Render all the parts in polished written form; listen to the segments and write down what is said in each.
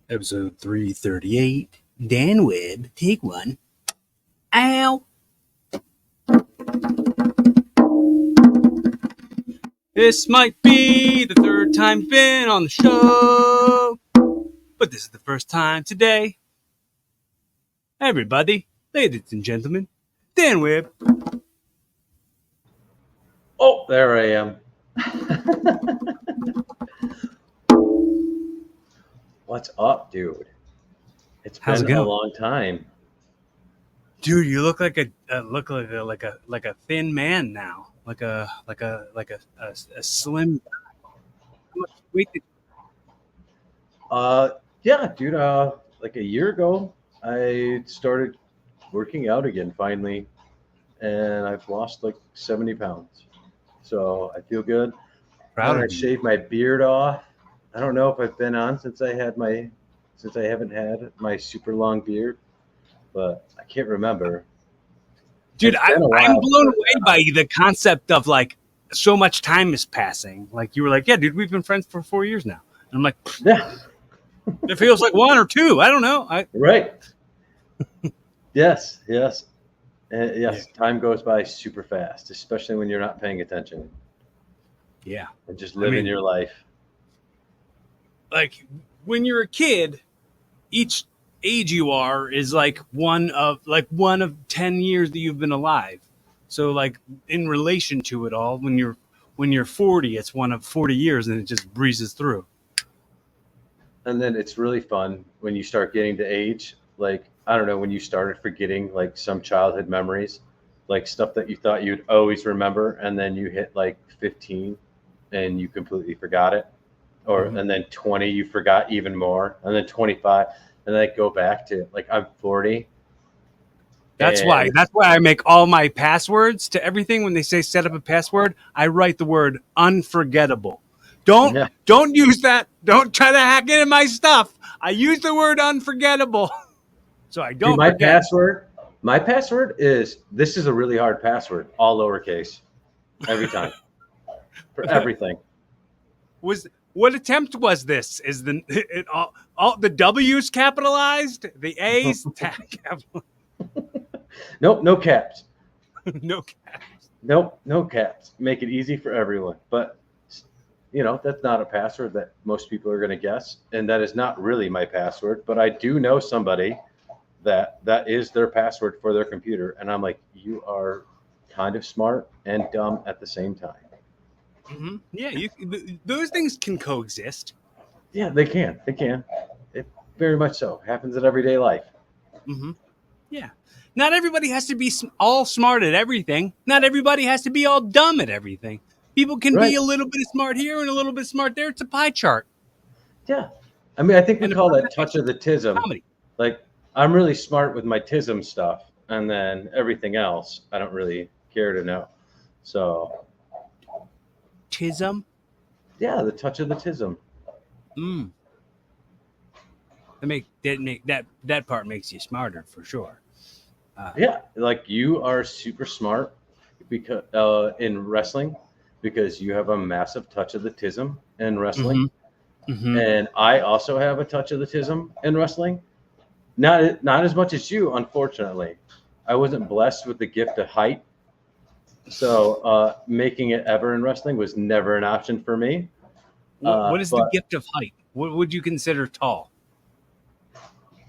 Episode 338. Dan Webb, take one. Ow! This might be the third time you've been on the show, but this is the first time today. Everybody, ladies and gentlemen, Dan Webb. Oh, there I am. What's up, dude? It's How's been it a going? long time. Dude, you look like a thin man now, like a slim. How much weight did Yeah, dude. Like a year ago, I started working out again finally, and I've lost like 70 pounds. So I feel good. proud And I of you? shaved my beard off. I don't know if I've been on since I haven't had my super long beard, but I can't remember. Dude, It's been a I'm while since blown I've away been by on. the concept of like so much time is passing. Like you were like, yeah, dude, we've been friends for 4 years now. And I'm like, Yeah, it feels like one or two. I don't know. right. Yes. Yeah, Yes, time goes by super fast, especially when you're not paying attention yeah. and just I living mean, your life. like when you're a kid, each age you are is like one of 10 years that you've been alive. So like in relation to it all, when you're 40, it's one of 40 years, and it just breezes through. And then it's really fun when you start getting to age. Like, I don't know, when you started forgetting like some childhood memories, like stuff that you thought you'd always remember, and then you hit like 15 and you completely forgot it. Or, Mhm. and then 20, you forgot even more. And then 25, and then go back to like, I'm 40. That's And why. That's why I make all my passwords to everything. When they say set up a password, I write the word unforgettable. Don't yeah, don't use that. Don't try to hack into my stuff. I use the word unforgettable, so I dude, don't forget. my password is this is a really hard password, all lowercase, every time for everything. Was what attempt was this? Is the it all the W's capitalized, the A's capital? Nope, no caps. No cap. Nope, no caps. Make it easy for everyone. But that's not a password that most people are going to guess, and that is not really my password. But I do know somebody that is their password for their computer, and I'm like, you are kind of smart and dumb at the same time. Yeah, those things can coexist. Yeah, they can. They can. It very much so happens in everyday life. hmm Yeah. Not everybody has to be all smart at everything. Not everybody has to be all dumb at everything. People can be Right. a little bit smart here and a little bit smart there. It's a pie chart. Yeah. I mean, I think we And if call not, that that makes touch it of the tism. comedy. Like, I'm really smart with my tism stuff, and then everything else, I don't really care to know. So, Tism. yeah, the touch of the tism. Mm. That part makes you smarter for sure. Uh, Yeah, like you are super smart because in wrestling because you have a massive touch of the tism in wrestling, hmm hmm and I also have a touch of the tism in wrestling. Not as much as you, unfortunately. I wasn't blessed with the gift of height, so making it ever in wrestling was never an option for me. what is the But gift of height? What would you consider tall?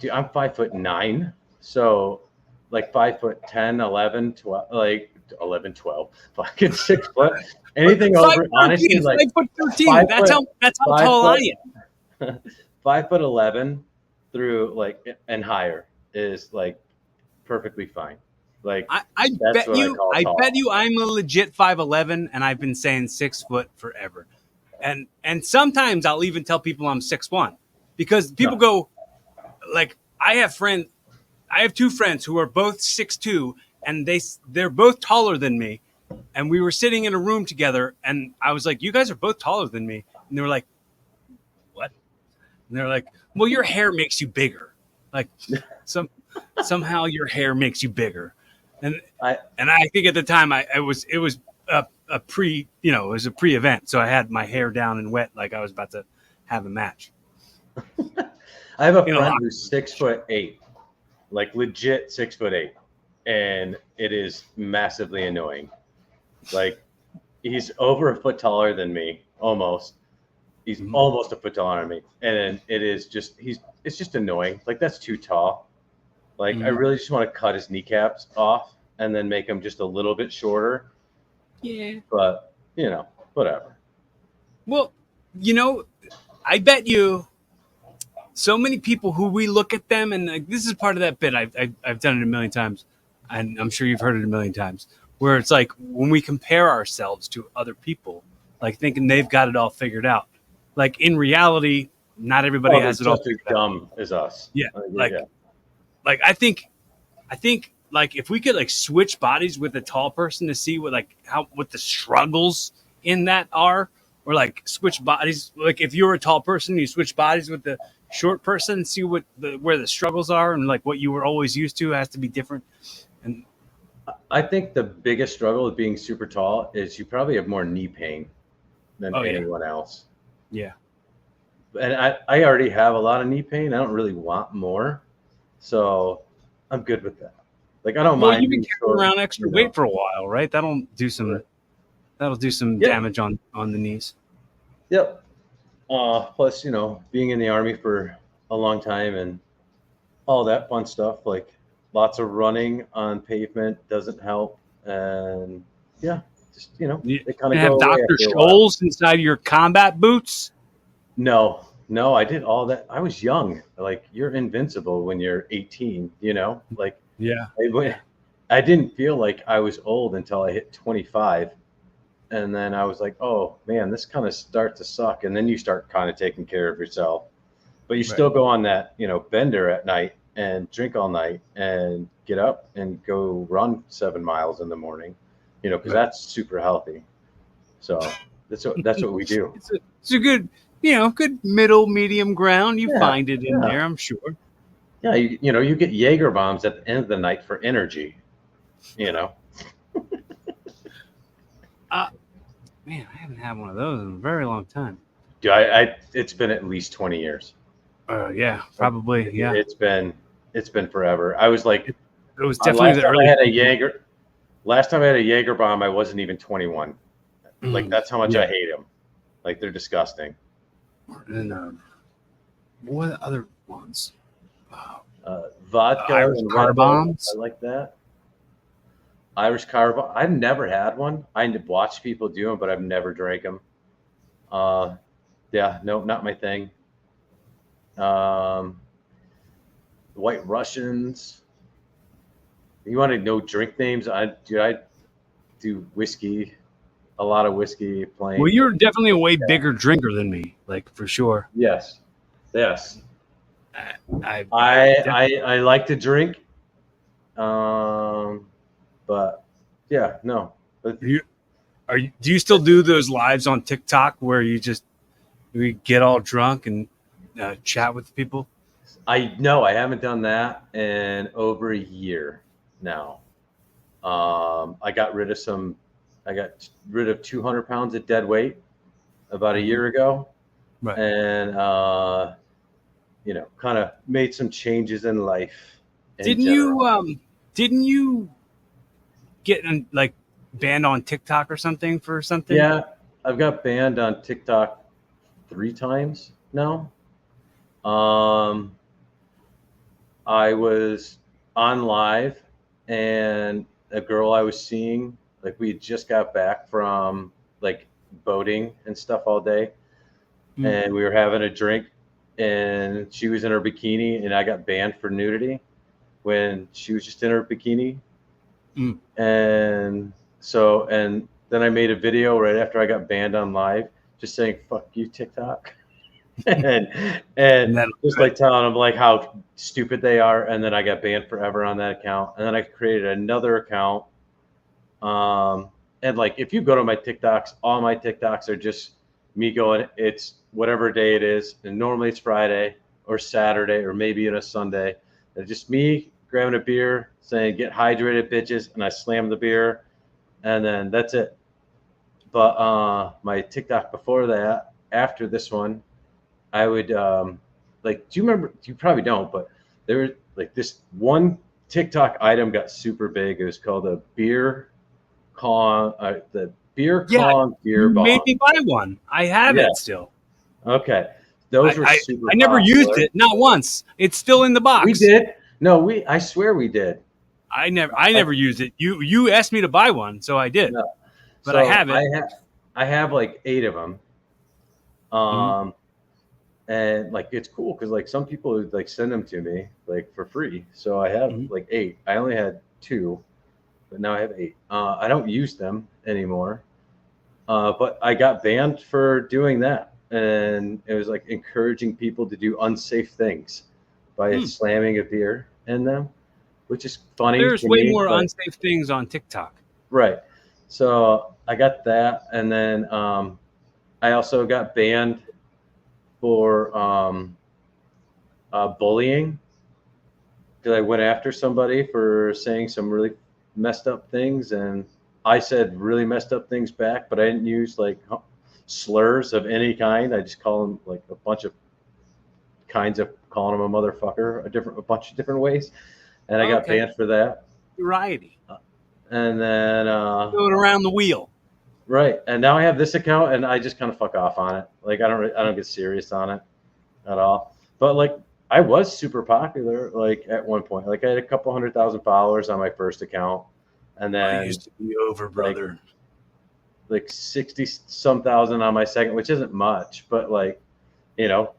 dude, I'm 5'9", so like 5'10", 11, 12, like 11, 12, fucking 6 foot. Anything Five over, honestly, thirteen. like 5'13". five That's foot, how. That's how five tall I foot, am. 5'11" through like and higher is like perfectly fine. Like I that's bet what I you. call I bet tall. you. I'm a legit 5'11", and I've been saying 6 foot forever. And sometimes I'll even tell people I'm 6'1", because people No, go like, I have friends. I have two friends who are both 6'2", and they're both taller than me. And we were sitting in a room together, and I was like, "You guys are both taller than me," and they were like, "What?" And they're like, "Well, your hair makes you bigger. Like some somehow your hair makes you bigger." And I and I think at the time it was a pre it was a pre-event, so I had my hair down and wet like I was about to have a match. I have a in a friend lot. who's 6'8", like legit 6'8", and it is massively annoying. Like he's over a foot taller than me, almost. He's Mhm. almost a foot taller than me, and it is just it's just annoying. Like that's too tall. Like I Mhm. really just want to cut his kneecaps off and then make him just a little bit shorter. Yeah. But whatever. Well, you know, I bet you so many people who we look at them and like, this is part of that bit. I've done it a million times, and I'm sure you've heard it a million times. Where it's like when we compare ourselves to other people, like thinking they've got it all figured out. Like in reality, not everybody Oh, they're has it all just as figured out. dumb as us. Yeah, Yeah. like I think like if we could like switch bodies with a tall person to see what like how what the struggles in that are, or like switch bodies. Like if you're a tall person, you switch bodies with the short person and see what the where the struggles are, and like what you were always used to has to be different. And I think the biggest struggle with being super tall is you probably have more knee pain than oh yeah, anyone else. yeah. And I already have a lot of knee pain. I don't really want more. So I'm good with that. Like I don't Well, mind you've been being carrying short, around extra weight for a while, right? But That'll do some yep, damage on the knees. yep. Plus, being in the army for a long time and all that fun stuff, like lots of running on pavement doesn't help. And yeah, just, You they kind of and go have away Dr. after a while. Scholl's inside your combat boots. No, no, I did all that. I was young. Like you're invincible when you're 18, like Yeah, I, yeah. I didn't feel like I was old until I hit 25. And then I was like, oh man, this kind of starts to suck. And then you start kind of taking care of yourself, but you Right, still go on that, bender at night and drink all night and get up and go run 7 miles in the morning, because right. that's super healthy. So that's what we do. It's a good, good middle medium ground. You Yeah, find it in yeah, there, I'm sure. yeah. You get Jaeger bombs at the end of the night for energy. You know, Uh, Man, I haven't had one of those in a very long time. do I it's been at least 20 years. Yeah, Like, probably. Yeah, it's been forever. I was like, it, it was definitely the early. last time I had a Jaeger bomb, I wasn't even 21. Like that's how much I Yeah, hate them. Like they're disgusting. and what other ones? Vodka Irish and car Red Bull. I bombs. like that. Irish car bomb. I've never had one. I watch people do them, but I've never drank them. Uh, yeah, no, not my thing. Um, White Russians. You want to know drink names? I do whiskey, a lot of whiskey, Well, plain. you're definitely a way bigger drinker than me, like for sure. Yes, yes. I I like to drink, um, but yeah, no. But you are you, do you still do those lives on TikTok where we get all drunk and chat with people? I haven't done that in over a year now. I got rid of some. I got rid of 200 pounds of dead weight about a Hmm. year ago, Right. and kind of made some changes in life in Didn't you general. didn't you get like banned on TikTok or something for something? Yeah, I've got banned on TikTok 3 times now. Um, I was on live, and a girl I was seeing, like we had just got back from like boating and stuff all day, Mm. and we were having a drink, and she was in her bikini, and I got banned for nudity when she was just in her bikini. Mm. And and then I made a video right after I got banned on live, just saying "fuck you, TikTok," and And then just like telling them like how stupid they are. And then I got banned forever on that account. And then I created another account. And like if you go to my TikToks, all my TikToks are just me going. It's whatever day it is, and normally it's Friday or Saturday or maybe on a Sunday. It's just me grabbing a beer, saying "get hydrated, bitches," and I slam the beer, and then that's it. But my TikTok before that, after this one, I would like, do you remember? You probably don't, but there was like this one TikTok item got super big. It was called a the beer Yeah, Kong beer you made bong. me buy one. I have Yeah. it still. Okay. Those were I super I never used popular. it, not once. It's still in the We box. did. No, I swear we did. I Like, never used it. You asked me to buy one, so I did. no. But I So have it. I have like 8 of them. Mhm. Um, and like it's cool because like some people would like send them to me like for free. So I have Mhm. like 8. I only had 2, but now I have 8. I don't use them anymore. But I got banned for doing that, and it was like encouraging people to do unsafe things by Hmm. slamming a beer in them, which is funny There's to way me, more but unsafe things on TikTok. right. So I got that, and then I also got banned for bullying because I went after somebody for saying some really messed up things, and I said really messed up things back, but I didn't use like slurs of any kind. I just call them like a bunch of kinds of calling him a motherfucker, a bunch of different ways, and I got Okay, banned for that. variety. And then Going around the wheel. right, and now I have this account, and I just kind of fuck off on it. Like I don't get serious on it at all. But like I was super popular, like at one point, like I had a couple 100,000 followers on my first account, and I then used to be over, like brother. 60 some thousand on my second, which isn't much, but like you know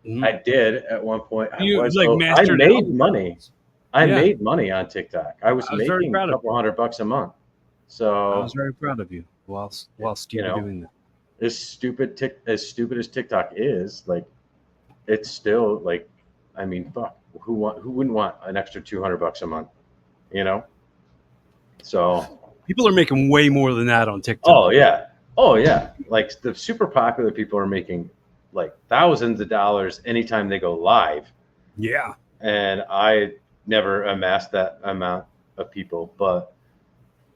Mhm. I did at one point. You like I mastered made money. algorithms. I Yeah, made money on TikTok. I was I was very making a proud of couple you. $100 a month. I was So, very proud of you whilst you you were know, doing that. as stupid as TikTok is, like it's still like, I mean, fuck, who wouldn't want an extra $200 a month, you know? So, People are making way more than that on TikTok. oh yeah. Oh yeah. Like the super popular people are making like thousands of dollars anytime they go live. Yeah. And I never amassed that amount of people, but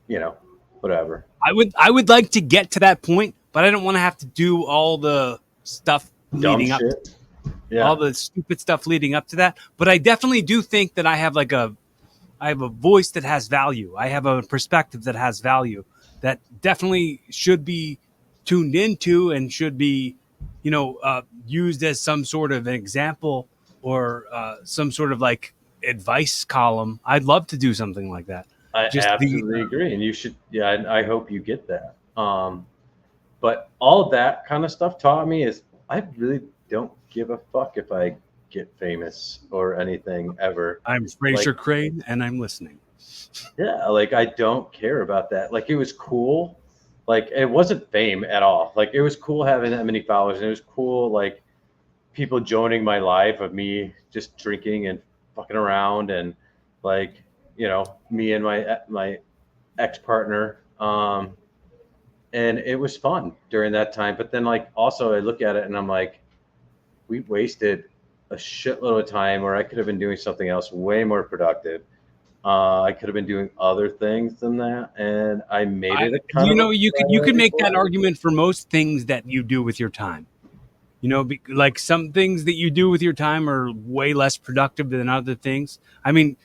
you know, whatever. I would like to get to that point, but I don't want to have to do all the stuff Dumb leading up, shit. all Yeah, the stupid stuff leading up to that. But I definitely do think that I have a voice that has value. I have a perspective that has value that definitely should be tuned into and should be, used as some sort of an example or some sort of like advice column. I'd love to do something like that. I Just the absolutely agree, and you should. Yeah, I hope you get that. But all of that kind of stuff taught me is I really don't give a fuck if I get famous or anything ever. I'm Like, Fraser Crane and I'm listening. yeah, like I don't care about that. Like, it was cool. Like, it wasn't fame at all. Like, it was cool having that many followers, and it was cool like people joining my life of me just drinking and fucking around and like me and my ex partner and it was fun during that time. But then like also I look at it and I'm like, we wasted a shitload of time where I could have been doing something else way more productive. I could have been doing other things than that, and I made I it a kind you of a know you could priority make for that it. argument for most things that you do with your time. Like some things that you do with your time are way less productive than other things. I mean,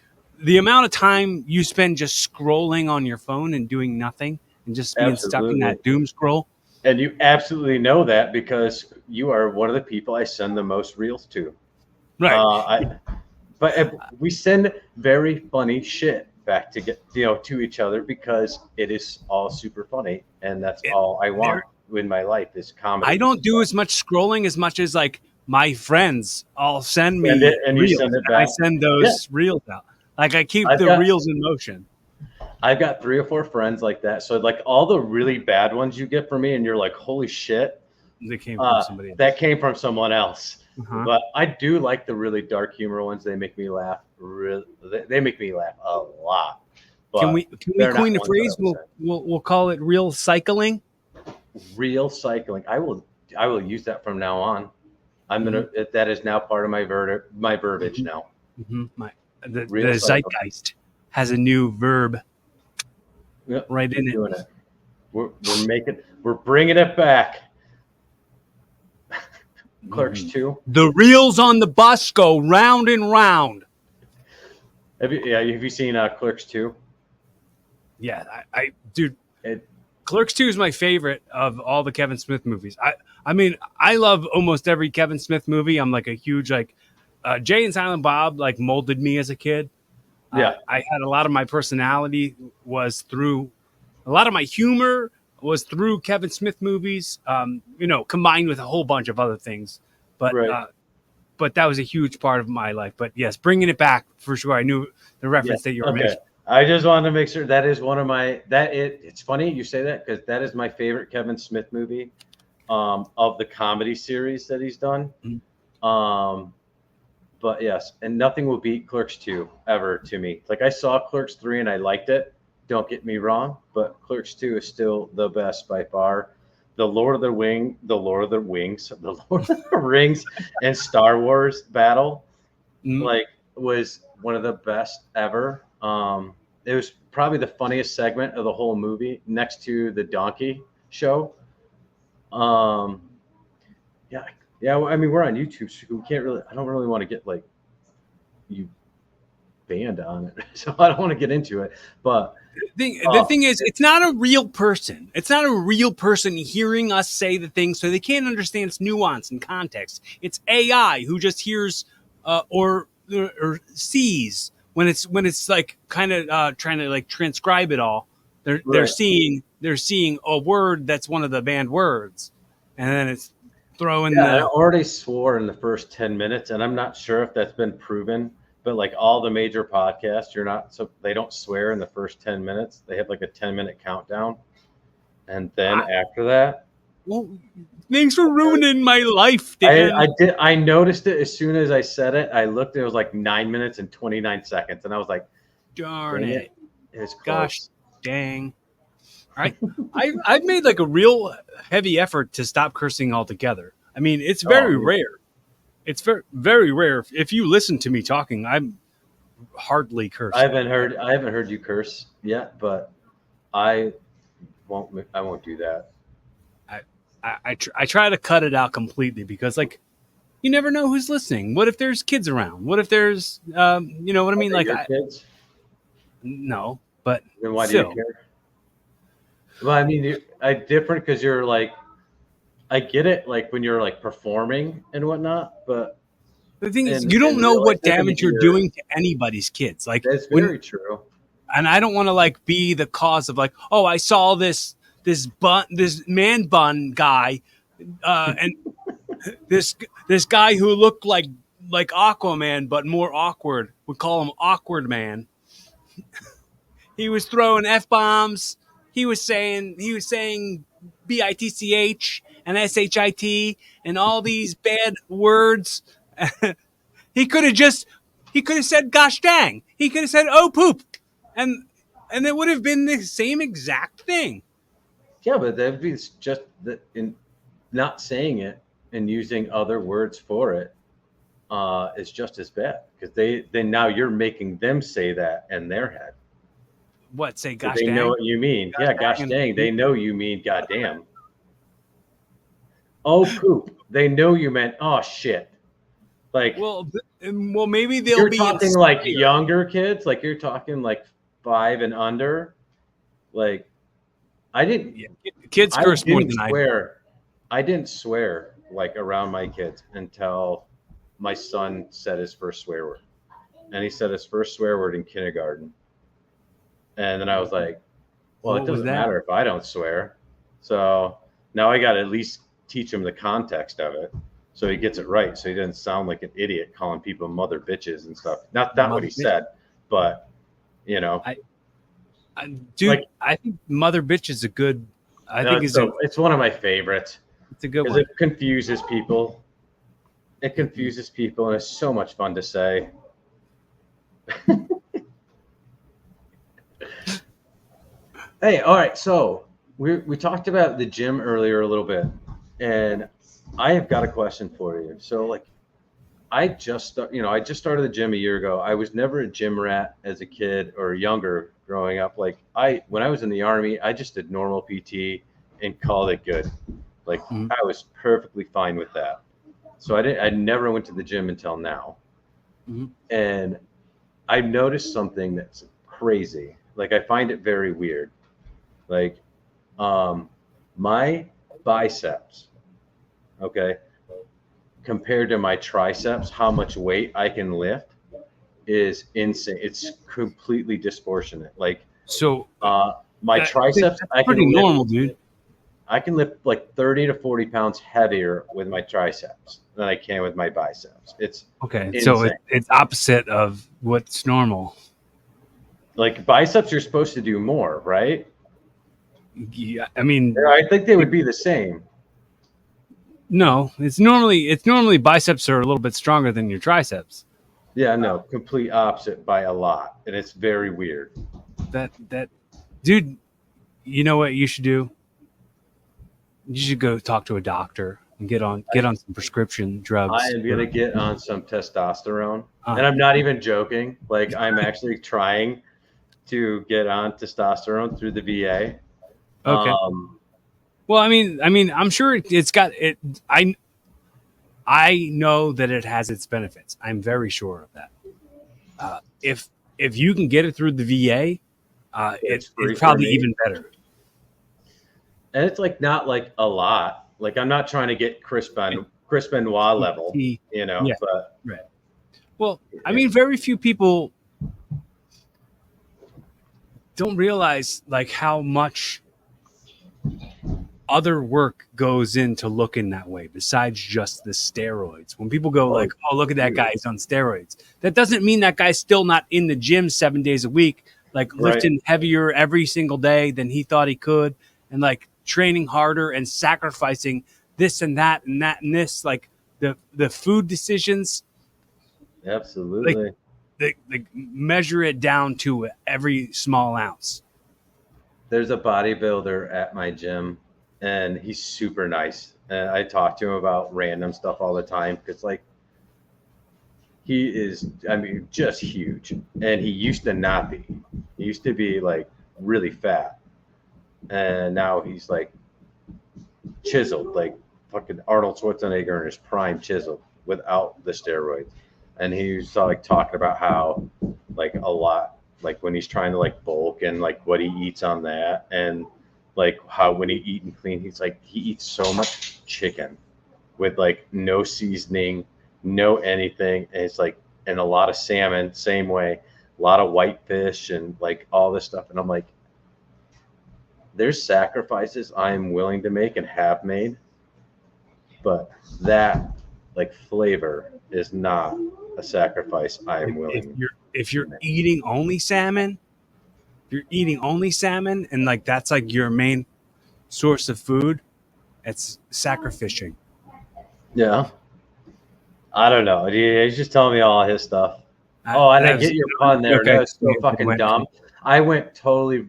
the amount of time you spend just scrolling on your phone and doing nothing and just being stuck in Absolutely. that doom scroll. And you absolutely know that because you are one of the people I send the most reels to. Right. I but we send very funny shit back to get to each other because it is all super funny, and that's And all I want there in my life is I comedy. don't do as much scrolling as much as like my friends all send Send it me and you send reels it and I back. send Yeah, those reels out. Like I keep I've the got reels in motion. I've got 3 or 4 friends like that. So like all the really bad ones you get from me, and you're like, holy shit, They came from somebody that else. came from someone else. Uh-huh. But I do like the really dark humor ones. They make me laugh. They make me laugh a lot. Can But we can we they're not coin a ones that I phrase? would We'll say. we'll, we'll call it real cycling. Real cycling. I will use that from now on. I'm Mhm. gonna. That is now part of my verbiage Mhm. now. The Real cycling. zeitgeist has a new verb Yep, right we're in it. doing it. We're bringing it back. Clerks 2. The reels on the bus go round and round. Have you seen Clerks 2? Yeah, dude, It, Clerks 2 is my favorite of all the Kevin Smith movies. I mean, I love almost every Kevin Smith movie. I'm like a huge Jay and Silent Bob like molded me as a kid. yeah, I had a lot of my personality was through a lot of my humor was through Kevin Smith movies. Combined with a whole bunch of other things, but right. but that was a huge part of my life. But yes, bringing it back for sure. I knew the Yeah. reference that you were Okay. making. I just wanted to make sure that is one of my it's funny you say that because that is my favorite Kevin Smith movie of the comedy series that he's done. Um, but yes, and nothing will beat Clerks 2 ever to me. Like I saw Clerks 3 and I liked it. Don't get me wrong, but Clerks 2 is still the best by far. The Lord of the Rings, the Lord of the Rings and Star Wars battle Mm. like was one of the best ever. It was probably the funniest segment of the whole movie next to the donkey show. Um, yeah, yeah. I mean, we're on YouTube, so we can't really. I don't really want to get like you banned on it, so I don't want to get into it. But The thing is, it's not a real person. It's not a real person hearing us say the thing, so they can't understand its nuance and context. It's AI who just hears or sees when it's like kind of trying to like transcribe it all. They're right. they're seeing a word that's one of the banned words, and then it's throwing Yeah, I the. already swore in the first 10 minutes, and I'm not sure if that's been proven. But like all the major podcasts, they don't swear in the first 10 minutes. They have like a 10-minute countdown. And then after that, Well, thanks for ruining my life, Dan. I noticed it as soon as I said it. I looked, it was like 9 minutes and 29 seconds. And I was like, Darn dang it. it was close. Gosh dang. I've made like a real heavy effort to stop cursing altogether. I mean, it's very rare. It's very, very rare. If you listen to me talking, I'm hardly cursing. I haven't heard you curse yet, but I won't do that. I try to cut it out completely because like you never know who's listening. What if there's kids around? What if there's you know what I mean? Like kids? No, but Then why still. do you care? Well, I mean, I different because you're like, I get it, like when you're like performing and whatnot, but the thing is, you don't know what damage you're doing to anybody's kids. Like that's very true. And I don't want to like be the cause of like, oh, I saw this man bun guy, and this guy who looked like Aquaman but more awkward. We call him Awkward Man. He was throwing F-bombs. He was saying bitch and shit and all these bad words. He could have said gosh dang. He could have said oh poop. And it would have been the same exact thing. Yeah, but that'd be just in not saying it and using other words for it is just as bad because then now you're making them say that in their head. What, say gosh they dang? They know what you mean. Gosh dang. They know you mean goddamn. Oh poop. They know you meant oh shit. Like well maybe you're talking like younger kids, like you're talking like 5 and under. Like I didn't kids curse more than I didn't swear like around my kids until my son said his first swear word. And he said his first swear word in kindergarten. And then I was like, well, it doesn't matter if I don't swear. So now I got to at least teach him the context of it so he gets it right. So he doesn't sound like an idiot calling people mother bitches and stuff. Not what he said, but, you know. Dude, like, I think mother bitch is a good. It's one of my favorites. It's a good one. It confuses people. It confuses people, and it's so much fun to say. Hey, all right. So we talked about the gym earlier a little bit, and I have got a question for you. So, like, I just started the gym a year ago. I was never a gym rat as a kid or younger growing up. Like when I was in the Army, I just did normal PT and called it good. Like I was perfectly fine with that. So I never went to the gym until now. Mm-hmm. And I've noticed something that's crazy. Like I find it very weird. Like my biceps, okay, compared to my triceps, how much weight I can lift is insane. It's completely disproportionate. Like So my triceps, that's pretty normal, dude. I can lift like 30 to 40 pounds heavier with my triceps than I can with my biceps. It's Okay, insane. so it's opposite of what's normal. Like biceps, you're supposed to do more, right? Yeah, I mean, Yeah, I think they would be the same. no, it's normally biceps are a little bit stronger than your triceps. Yeah, no, complete opposite by a lot, and it's very weird. That dude, you know what you should do? You should go talk to a doctor and get on some prescription drugs. I am gonna get on some testosterone, Uh, and I'm not even joking. Like I'm actually trying to get on testosterone through the VA. okay. Well, I mean, I'm sure it's got it. I know that it has its benefits. I'm very sure of that. If you can get it through the VA, It's free it's for probably me. even better. And it's like not like a lot. Like I'm not trying to get Chris Benoit level, you know. Yeah. But Right. Well, I mean, very few people don't realize like how much other work goes into looking that way besides just the steroids. When people go like, "Oh, look at that guy, he's on steroids," that doesn't mean that guy's still not in the gym 7 days a week, like lifting heavier every single day than he thought he could, and like training harder and sacrificing this and that and that and this. Like the food decisions, absolutely. they measure it down to every small ounce. There's a bodybuilder at my gym, and he's super nice. And I talk to him about random stuff all the time because, like, he is, I mean, just huge. And he used to not be. He used to be like really fat, and now he's like chiseled, like fucking Arnold Schwarzenegger in his prime, chiseled without the steroids. And he was like talking about how, like, a lot, like when he's trying to like bulk and like what he eats on that, and like how when he eating clean, he's like he eats so much chicken with like no seasoning, no anything, and it's like and a lot of salmon, same way, a lot of white fish and like all this stuff. And I'm like, there's sacrifices I am willing to make and have made, but that like flavor is not a sacrifice I am willing. If you're eating only salmon, and like that's like your main source of food, it's sacrificing. Yeah. I don't know. He's just telling me all his stuff. And I get your pun there. Okay. No, it's so fucking dumb. I went totally,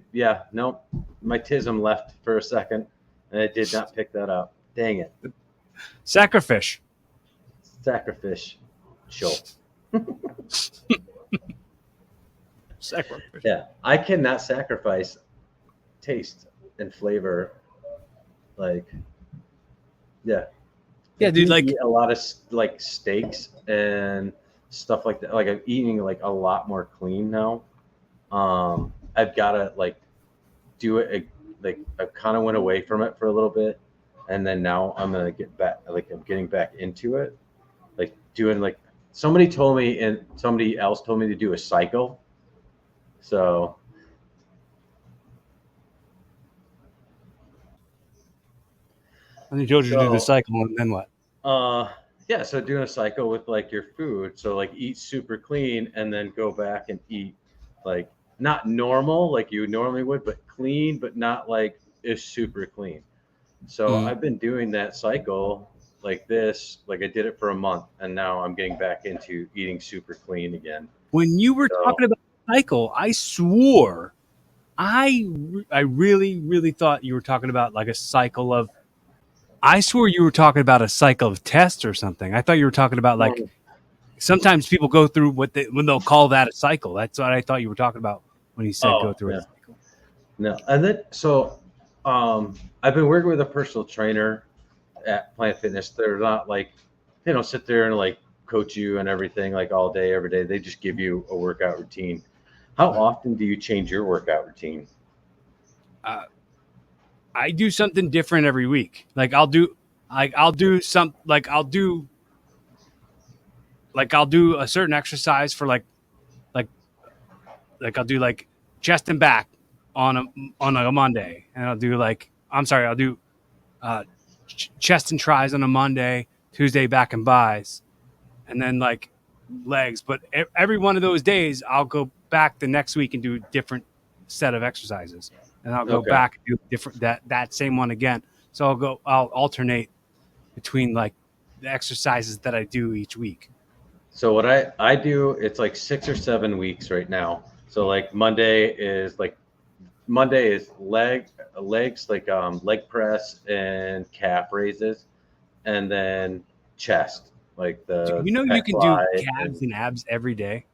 nope. My tism left for a second, and I did not pick that up. Dang it. Sacrifice. Sacrifice. Sure. Sacrifice. Yeah. I cannot sacrifice taste and flavor. Like, yeah. Yeah, dude, like eat a lot of like steaks and stuff like that. Like I'm eating like a lot more clean now. I've got to like do it. Like I kind of went away from it for a little bit, and then now I'm gonna get back. Like I'm getting back into it. Like doing like somebody told me and somebody else told me to do a cycle. So. And they told you to do the cycle, and then what? Yeah, so doing a cycle with like your food. So like eat super clean and then go back and eat like not normal like you normally would, but clean, but not like is super clean. So I've been doing that cycle like this, like I did it for a month, and now I'm getting back into eating super clean again. When you were talking about cycle, I swore I really thought you were talking about like a cycle of. I swore you were talking about a cycle of tests or something. I thought you were talking about like sometimes people go through when they'll call that a cycle. That's what I thought you were talking about when you said go through a cycle. No, and then so I've been working with a personal trainer at Planet Fitness. They're not like they don't sit there and like coach you and everything like all day, every day. They just give you a workout routine. How Right. often do you change your workout routine? Uh, I do something different every week. I'll do a certain exercise for like I'll do like chest and back on a Monday, and I'll do uh, chest and tris on a Monday, Tuesday back and buys, and then like legs. But every one of those days, I'll go back the next week and do a different set of exercises, and I'll go Okay. back and do different that same one again. So I'll alternate between like the exercises that I do each week. So what I do, it's like 6 or 7 weeks right now. So like Monday is legs like leg press and calf raises, and then chest like the You pec can do fly. calves And and abs every day.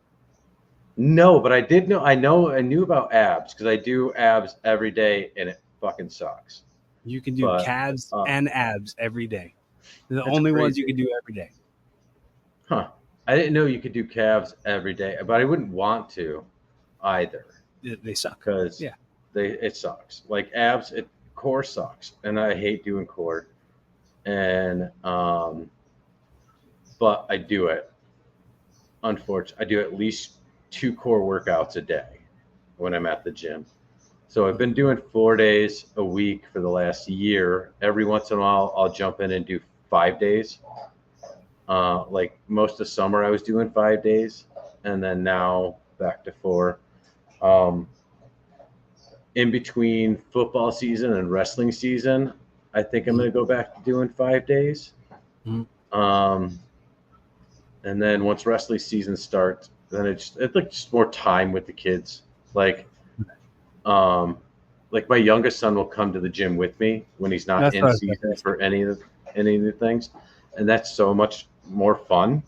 no, but I did know. I knew about abs because I do abs every day, and it fucking sucks. You can do But calves and abs every day. They're the that's only ones you crazy, can do every day. huh? I didn't know you could do calves every day, but I wouldn't want to either They suck. because Yeah. it sucks. Like abs, core sucks, and I hate doing core. And but I do it. Unfortunately, I do at least 2 core workouts a day when I'm at the gym. So I've been doing 4 days a week for the last year. Every once in a while, I'll jump in and do 5 days. Like most of summer, I was doing 5 days, and then now back to 4. Um, in between football season and wrestling season, I think I'm going to go back to doing 5 days. Mhm. Um, and then once wrestling season starts, then it's like just more time with the kids. Um, like my youngest son will come to the gym with me when he's not That's in what I was about season to say. for any of the things, and that's so much more fun.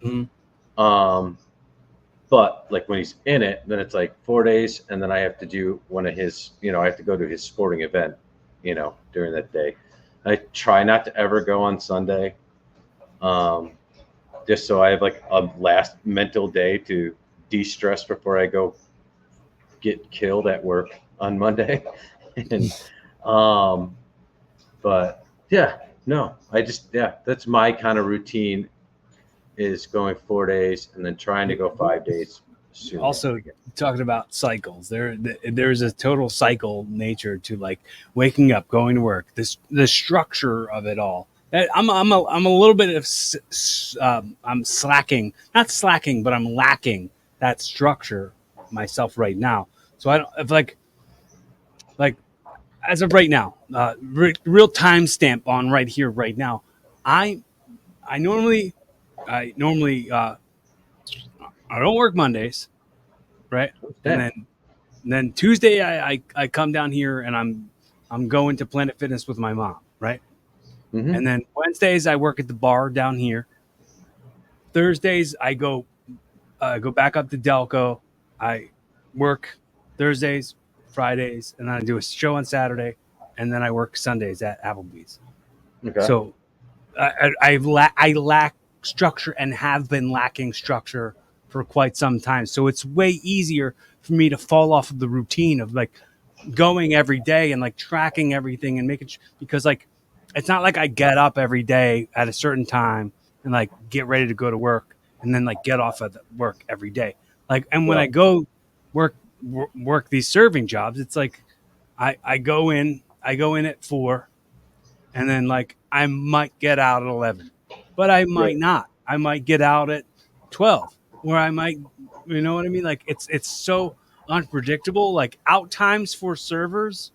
Mhm. Um, but like when he's in it, then it's like 4 days, and then I have to do one of his, I have to go to his sporting event, during that day. I try not to ever go on Sunday, um, just so I have like a last mental day to de-stress before I go get killed at work on Monday. and um, but yeah, no, that's my kind of routine is going 4 days and then trying to go 5 days sooner. Also, talking about cycles, there's a total cycle nature to like waking up, going to work. The structure of it all. I'm a little bit of I'm slacking, not slacking, but I'm lacking that structure myself right now. So I don't if like as of right now, real time stamp on right here, right now. I I normally I don't work Mondays, right? And Okay. then Tuesday I come down here and I'm going to Planet Fitness with my mom, right? Mm-hmm. And then Wednesdays I work at the bar down here. Thursdays I go back up to Delco. I work Thursdays, Fridays, and then I do a show on Saturday, and then I work Sundays at Applebee's. Okay. So I lack structure and have been lacking structure for quite some time. So it's way easier for me to fall off of the routine of like going every day and like tracking everything and making because like it's not like I get up every day at a certain time and like get ready to go to work and then like get off of work every day. Like and when I Well, go work these serving jobs, it's like I go in at 4 and then like I might get out at 11, but I right. might not. I might get out at 12, or I might, you know what I mean? Like it's so unpredictable. Like out times for servers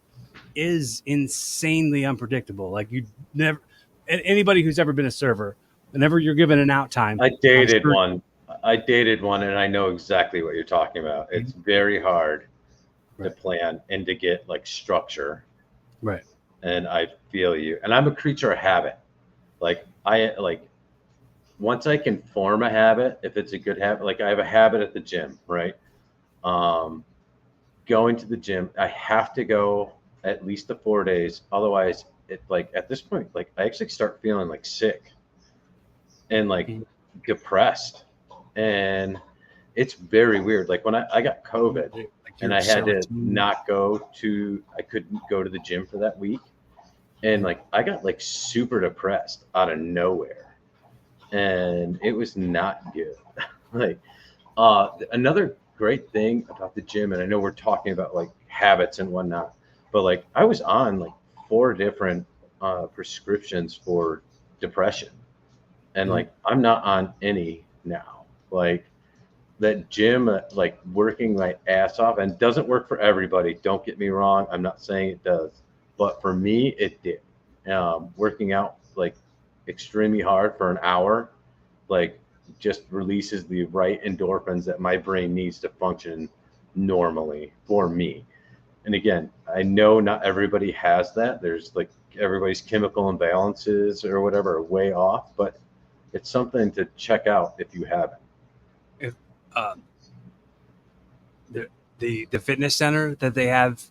is insanely unpredictable. Like you never, anybody who's ever been a server, whenever you're given an out time, I I'm dated sure. one. I dated one, and I know exactly what you're talking about. It's very hard to Right, plan and to get like structure. right, And I feel you. And I'm a creature of habit. Like once I can form a habit, if it's a good habit, like I have a habit at the gym, right? Um, Going to the gym, I have to go at least the 4 days. Otherwise, it like at this point, like I actually start feeling like sick. and like Mhm. depressed. And it's very weird. Like when I got COVID Like and your I had to serotonin. not go to, I couldn't go to the gym for that week. And like I got like super depressed out of nowhere. And it was not good. Like another great thing about the gym, and I know we're talking about like habits and whatnot, but like I was on like 4 different prescriptions for depression, and Mhm. like I'm not on any now. Like that gym, like working my ass off, and doesn't work for everybody. Don't get me wrong. I'm not saying it does, but for me, it did. Working out like extremely hard for an hour, like just releases the right endorphins that my brain needs to function normally for me. And again, I know not everybody has that. There's like everybody's chemical imbalances or whatever are way off, but it's something to check out if you haven't. If um, the fitness center that they have,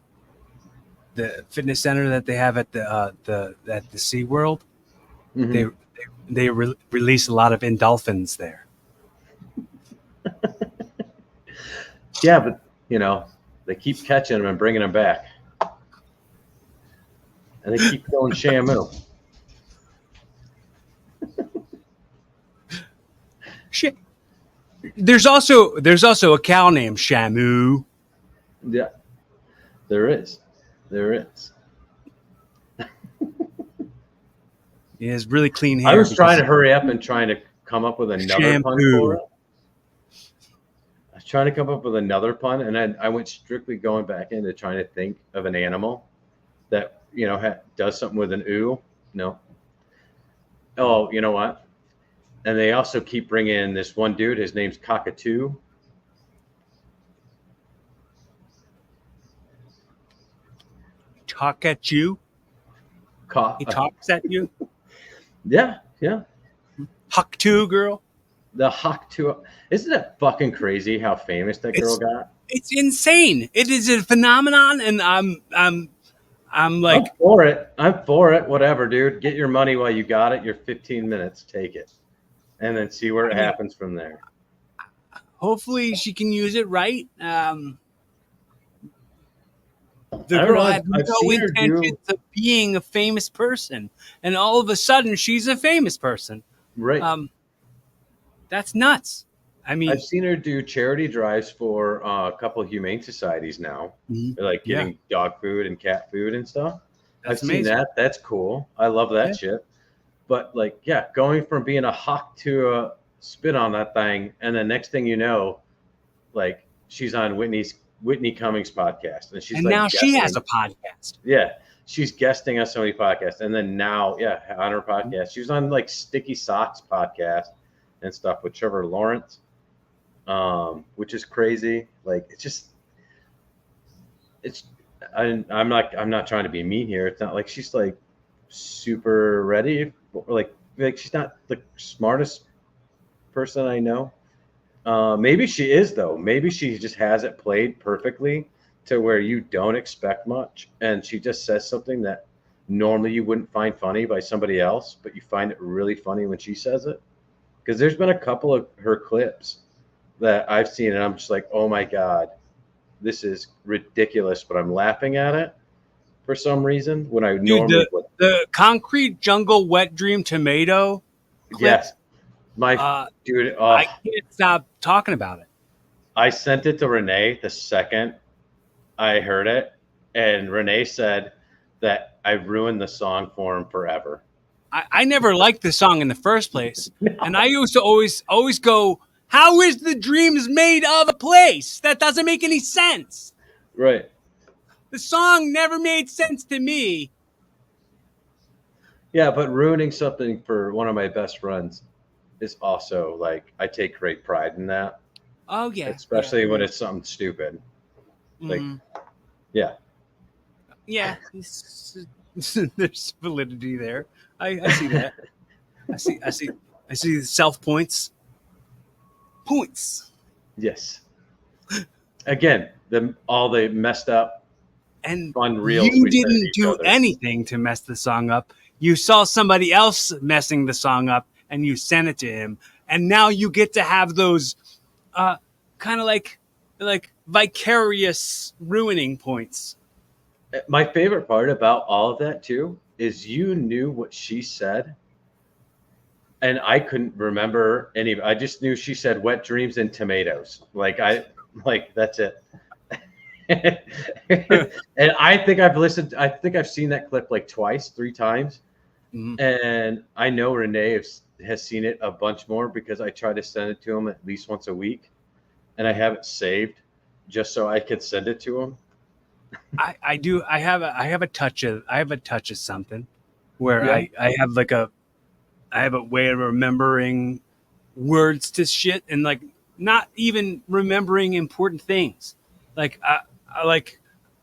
the fitness center that they have the at the SeaWorld, they Hmm. release a lot of endorphins there. Yeah, but they keep catching them and bringing them back, and they keep going Shamu. Shit. There's also a cow named Shamu. Yeah, there is, there is. He has really clean I hair was trying because to hurry up and trying to come up with another pun for shampoo. it. I was trying to come up with another pun, and I went strictly going back into trying to think of an animal that does something with an ooh. No. Oh, you know what? And they also keep bringing in this one dude. His name's Cockatoo. Talk at you. He talks at you. Yeah, yeah. Huck to girl. The Hawk. Isn't that fucking crazy how famous that girl It's got? it's insane. It is a phenomenon, and I'm I'm like, for it. I'm for it. Whatever, dude. Get your money while you got it. Your 15 minutes. Take it. And then see where I it mean, happens from there. hopefully she can use it right. The I don't girl know. had I've no seen her do intentions of being a famous person, and all of a sudden she's a famous person. right. Um, that's nuts. I I've mean, seen her do charity drives for a couple of humane societies now. mhm. They're like Yeah, giving dog food and cat food and stuff. I've that's seen amazing. that. That's cool. I love that Yeah. shit. But like, yeah, going from being a hawk to a spit on that thing, and the next thing you know, like she's on Whitney Cummings podcast, and she's And now like she has guesting. a podcast. Yeah, she's guesting on so many podcasts, and then now, yeah, on her Mhm. podcast, she was on like Sticky Socks podcast and stuff with Trevor Lawrence, which is crazy. Like it's I'm not trying to be mean here. It's not like she's like super ready, like she's not the smartest person I know. Maybe she is though. Maybe she just has it played perfectly to where you don't expect much, and she just says something that normally you wouldn't find funny by somebody else, but you find it really funny when she says it. Because there's been a couple of her clips that I've seen, and I'm just like, oh my god, this is ridiculous, but I'm laughing at it for some reason when I Dude, normally the would. the concrete jungle wet dream tomato clip. Yes, my Uh, dude. I Oh, can't stop talking about it. I sent it to Renee the second I heard it, and Renee said that I ruined the song for him forever. I never liked the song in the first place, and I used to always go, "How is the dreams made of a place? That doesn't make any sense." Right. The song never made sense to me. Yeah, but ruining something for one of my best friends is also like I take great pride in that, Oh yeah, yeah, especially when it's something stupid. Like, mm, yeah, yeah. There's validity there. I see that. I see the self points. yes. Again, all the messed up And fun reels you we send didn't each do other. anything to mess the song up. You saw somebody else messing the song up, and you sent it to him, and now you get to have those kind of like vicarious ruining points. My favorite part about all of that too is you knew what she said, and I couldn't remember any. I just knew she said "wet dreams and tomatoes." Like that's it. And I think I've listened. I think I've seen that clip like twice, 3 times, Mhm. and I know Renee has seen it a bunch more because I try to send it to him at least once a week, and I have it saved just so I could send it to him. I do. I have a touch of something where Yeah. I have like I have a way of remembering words to shit and like not even remembering important things. Like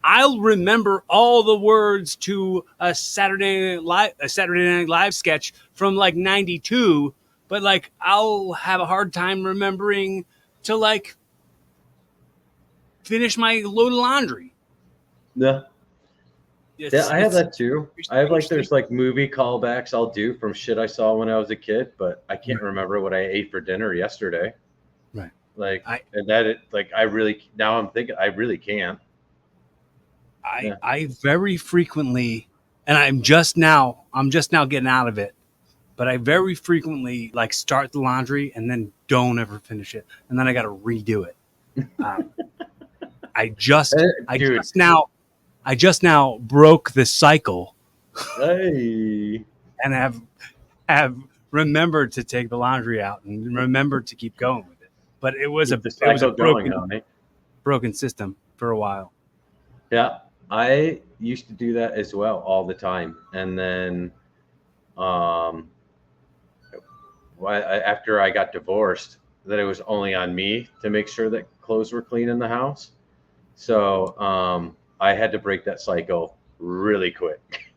I'll remember all the words to a Saturday Night Live sketch from like '92, but like I'll have a hard time remembering to like finish my load of laundry. Yeah. Yeah, I have It's that too. a I have strange like thing. there's like movie callbacks I'll do from shit I saw when I was a kid, but I can't remember what I ate for dinner yesterday. Right. Like, I and that it like I really now I'm thinking I really can't. Yeah. I very frequently, and I'm just now getting out of it, but I very frequently like start the laundry and then don't ever finish it, and then I got to redo it. Um, I Dude, just now broke the cycle hey. and have remembered to take the laundry out and remembered to keep going with it. But Keep the it was a cycle going, honey. broken system for a while. Yeah. I used to do that as well all the time. And then um after I got divorced, that it was only on me to make sure that clothes were clean in the house. So I had to break that cycle really quick.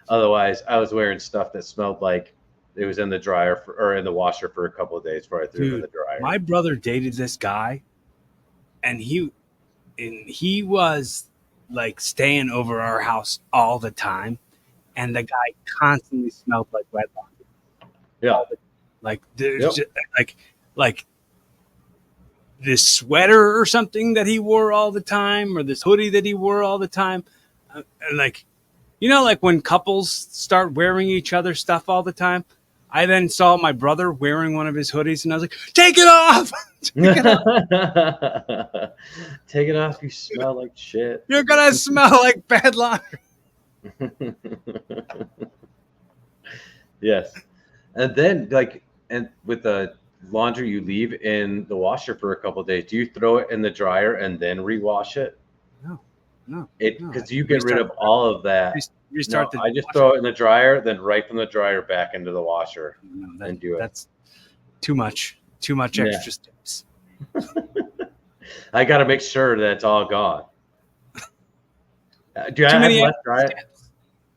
Otherwise, I was wearing stuff that smelled like it was in the dryer or in the washer for a couple of days before I threw them in the Dude, dryer. my brother dated this guy, and he was like staying over our house all the time, and the guy constantly smelled like wet laundry. Yeah. Like there's Yep. just like this sweater or something that he wore all the time, or this hoodie that he wore all the time, and like like when couples start wearing each other's stuff all the time. I then saw my brother wearing one of his hoodies, and I was like, "Take it off! Take it off! Take it off. You smell like shit. You're gonna smell like bad laundry." Yes. And then and with the laundry you leave in the washer for a couple of days, do you throw it in the dryer and then rewash it? No, no, no. Because you get rid of all of that. Restart No, the I just washer. throw it in the dryer, then right from the dryer back into the washer No, and do it. that's too much. Too much Yeah. extra steps. I got to make sure that it's all gone. Do I Too have many left extra dryer? steps.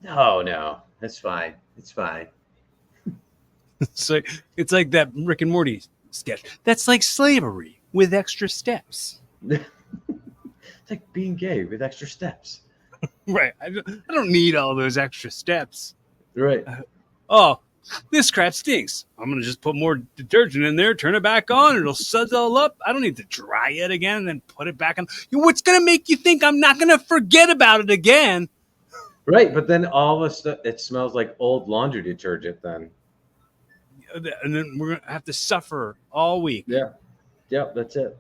No, that's fine. It's fine. So it's like that Rick and Morty sketch. That's like slavery with extra steps. It's like being gay with extra steps. Right. I don't need all those extra steps. Right. Oh, this crap stinks. I'm going to just put more detergent in there, turn it back on, it'll suds all up. I don't need to dry it again and then put it back on. What's going to make you think I'm not going to forget about it again? Right, but then all of a sudden it smells like old laundry detergent then. And then we're going to have to suffer all week. Yeah. Yep, that's it.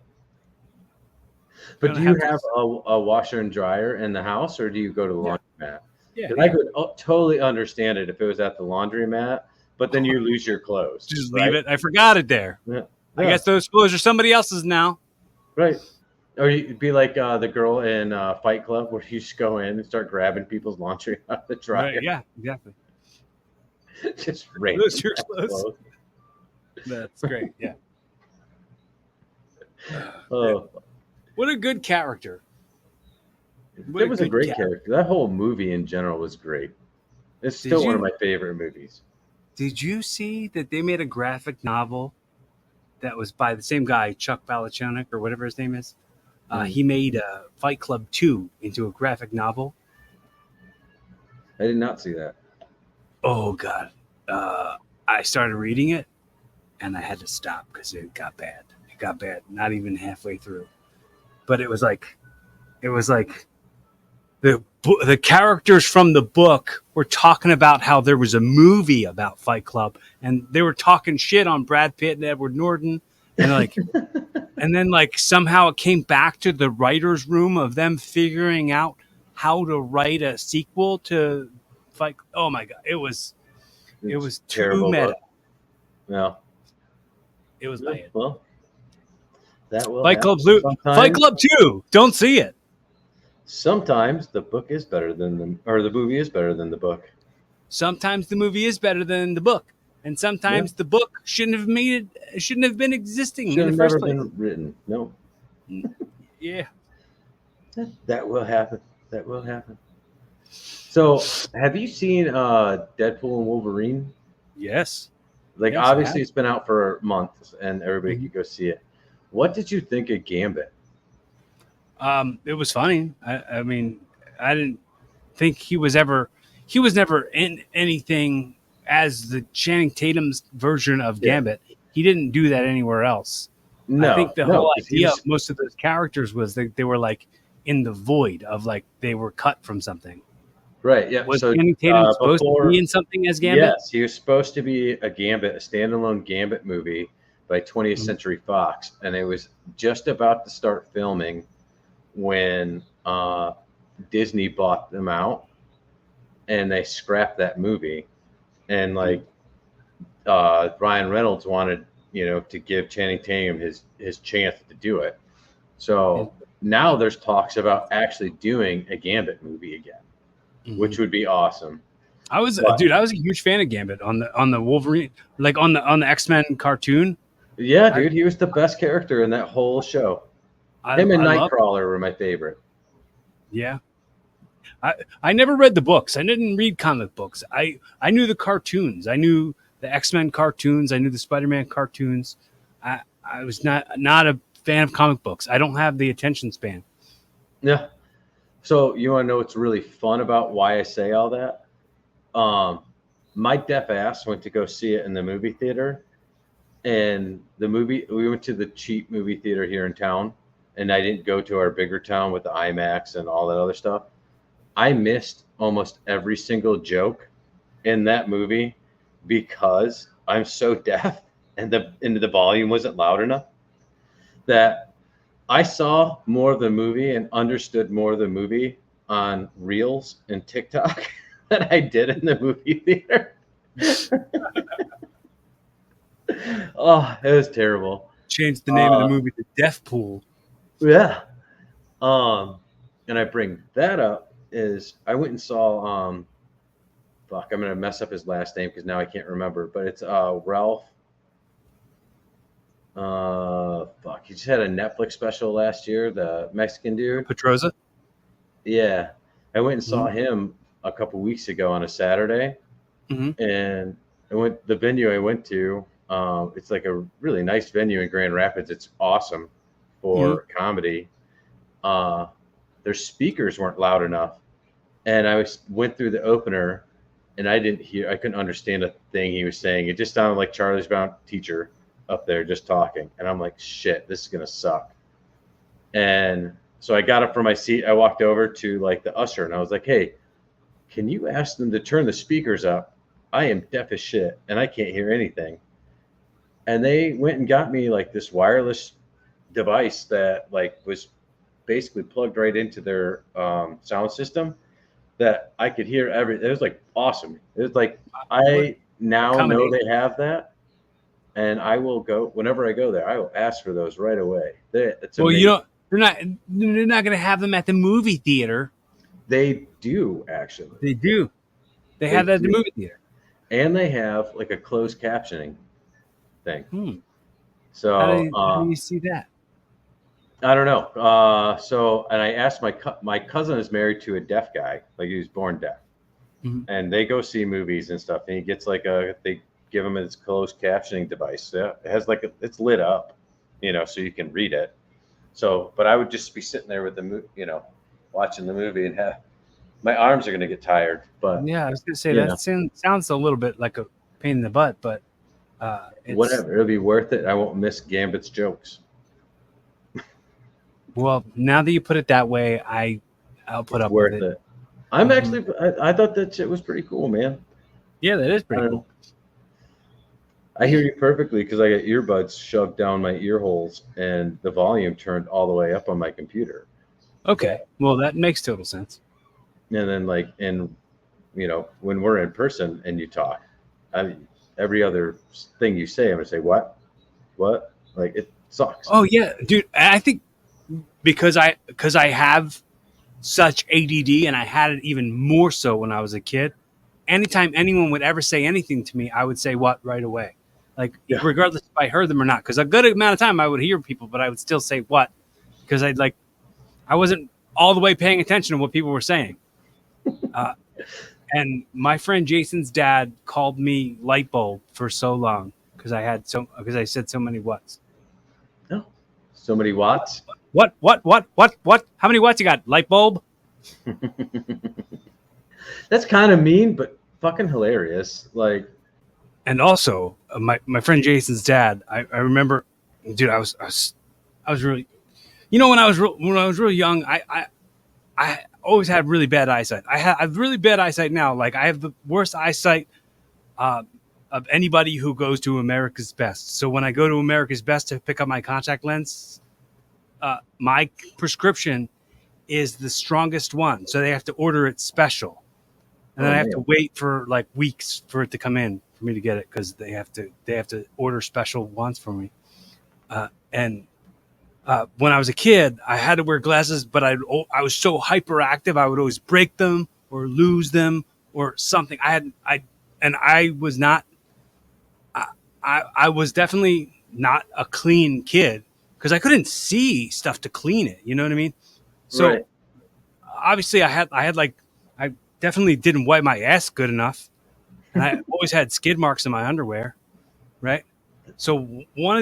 But do Gonna you have to- have a washer and dryer in the house, or do you go to the Yeah. laundromat? Yeah. Because I could totally understand it if it was at the laundromat, but then you lose your clothes. Just right? leave it. I forgot it there. Yeah. I guess those clothes are somebody else's now. Right. Or you'd be like the girl in Fight Club, where you just go in and start grabbing people's laundry out of the dryer. Right, yeah, exactly. Just random Those are your clothes. That's great. Yeah. Oh, What a good character. What it was a good great character. That whole movie in general was great. It's still one of my favorite movies. Did you see that they made a graphic novel that was by the same guy, Chuck Palahniuk or whatever his name is? He made Fight Club 2 into a graphic novel. I did not see that. Oh, God. I started reading it, and I had to stop because it got bad. It got bad, not even halfway through. But it was like the characters from the book were talking about how there was a movie about Fight Club, and they were talking shit on Brad Pitt and Edward Norton, and and then somehow it came back to the writers' room of them figuring out how to write a sequel to Fight. Oh my god, it It's was too terrible meta. book. No. It was Yeah, bad. well, that will Fight happen. Club Zoo, Fight Sometimes, Club 2. Don't see it. sometimes the book is better than the movie is better than the book. Sometimes the movie is better than the book, and Yeah, sometimes the book shouldn't have been existing should in the have first never place. been written. No, Yeah. that will happen. That will happen. So, have you seen Deadpool and Wolverine? Yes. Like, Yes, I have. obviously, it's been out for months, and everybody Mhm. could go see it. What did you think of Gambit? It was funny. I mean, I didn't think he was never in anything as the Channing Tatum's version of Yeah, Gambit. He didn't do that anywhere else. I no, think the no, whole because he idea of was most of those characters was that they were in the void of they were cut from something. right. Yeah, Was so Channing Tatum supposed to be before, in something as Gambit? yes, he was supposed to be a Gambit, a standalone Gambit movie by 20th Mhm. Century Fox, and it was just about to start filming when Disney bought them out, and they scrapped that movie. And Mhm. Ryan Reynolds wanted, to give Channing Tatum his chance to do it. So now there's talks about actually doing a Gambit movie again, Mhm. which would be awesome. Dude, But I was a huge fan of Gambit on the Wolverine, on the X-Men cartoon. yeah, I dude, he was the best character in that whole show. Him and I love. Nightcrawler were my favorite. Yeah. I never read the books. I didn't read comic books. I knew the cartoons. I knew the X-Men cartoons. I knew the Spider-Man cartoons. I was not a fan of comic books. I don't have the attention span. Yeah. So you want to know what's really fun about why I say all that? Um, my deaf ass went to go see it in the movie theater, and we went to the cheap movie theater here in town, and I didn't go to our bigger town with the IMAX and all that other stuff. I missed almost every single joke in that movie because I'm so deaf and the volume wasn't loud enough that I saw more of the movie and understood more of the movie on Reels and TikTok than I did in the movie theater. Oh, it was terrible. Changed the name of the Uh, movie to Death Pool. yeah. Um, and I bring that up is I went and saw fuck, I'm gonna mess up his last name because now I can't remember, but it's Ralph. Fuck, he just had a Netflix special last year, the Mexican dude. Petroza. Yeah, I went and saw Hmm. him a couple weeks ago on a Saturday, Hmm. and I went the venue I went to. It's like a really nice venue in Grand Rapids. It's awesome Hmm. for comedy. Uh, their speakers weren't loud enough, and went through the opener, and I couldn't understand a thing he was saying. It just sounded like Charlie's Brown teacher up there just talking, and I'm like, shit, this is gonna suck. And so I got up from my seat. I walked over to like the usher, and I was like, hey, can you ask them to turn the speakers up? I am deaf as shit, and I can't hear anything. And they went and got me like this wireless device that was basically plugged right into their sound system that I could hear everything. It was like awesome. It was like What I a now know they combination. have that, and I will go whenever I go there. I will ask for those right away. It's Well, amazing. they're not going to have them at the movie theater. They do actually. They do. They They have that at the do, movie theater. and they have like a closed captioning thing. Hmm. So How do you see that? I don't know. And I asked my cousin is married to a deaf guy, like he was born deaf, Mhm. and they go see movies and stuff. And he gets they give him his closed captioning device. Yeah, it has it's lit up, so you can read it. So, but I would just be sitting there with watching the movie and my arms are going to get tired. But Yeah, I was gonna say you know, that sounds a little bit like a pain in the butt, but Whatever, it'll be worth it. I won't miss Gambit's jokes. Well, now that you put it that way, I'll put It's up with worth it. it. I'm Mhm. actually. I thought that shit was pretty cool, man. Yeah, that is pretty cool. I hear you perfectly because I got earbuds shoved down my ear holes and the volume turned all the way up on my computer. Okay, well that makes total sense. And then, when we're in person and you talk, every other thing you say, I'm gonna say what, like it sucks. Oh yeah, dude. I think because I have such ADD, and I had it even more so when I was a kid. Anytime anyone would ever say anything to me, I would say what right away, like Yeah. regardless if I heard them or not. Because a good amount of time I would hear people, but I would still say what because I wasn't all the way paying attention to what people were saying. And my friend Jason's dad called me light bulb for so long because I said so many whats. No. So many watts. What? How many watts you got? Light bulb? That's kind of mean, but fucking hilarious. Like, And also, my friend Jason's dad. I remember, dude. I was really, when I was real young. I always had really bad eyesight. I have really bad eyesight now. Like I have the worst eyesight uh, of anybody who goes to America's Best. So when I go to America's Best to pick up my contact lens, my prescription is the strongest one. So they have to order it special, and then I have to wait for like weeks for it to come in for me to get it because they have to order special ones for me. And when I was a kid, I had to wear glasses, but I was so hyperactive, I would always break them or lose them or something. I was not. I was definitely not a clean kid because I couldn't see stuff to clean it. You know what I mean? So right. obviously, I definitely didn't wipe my ass good enough, and I always had skid marks in my underwear. Right. So one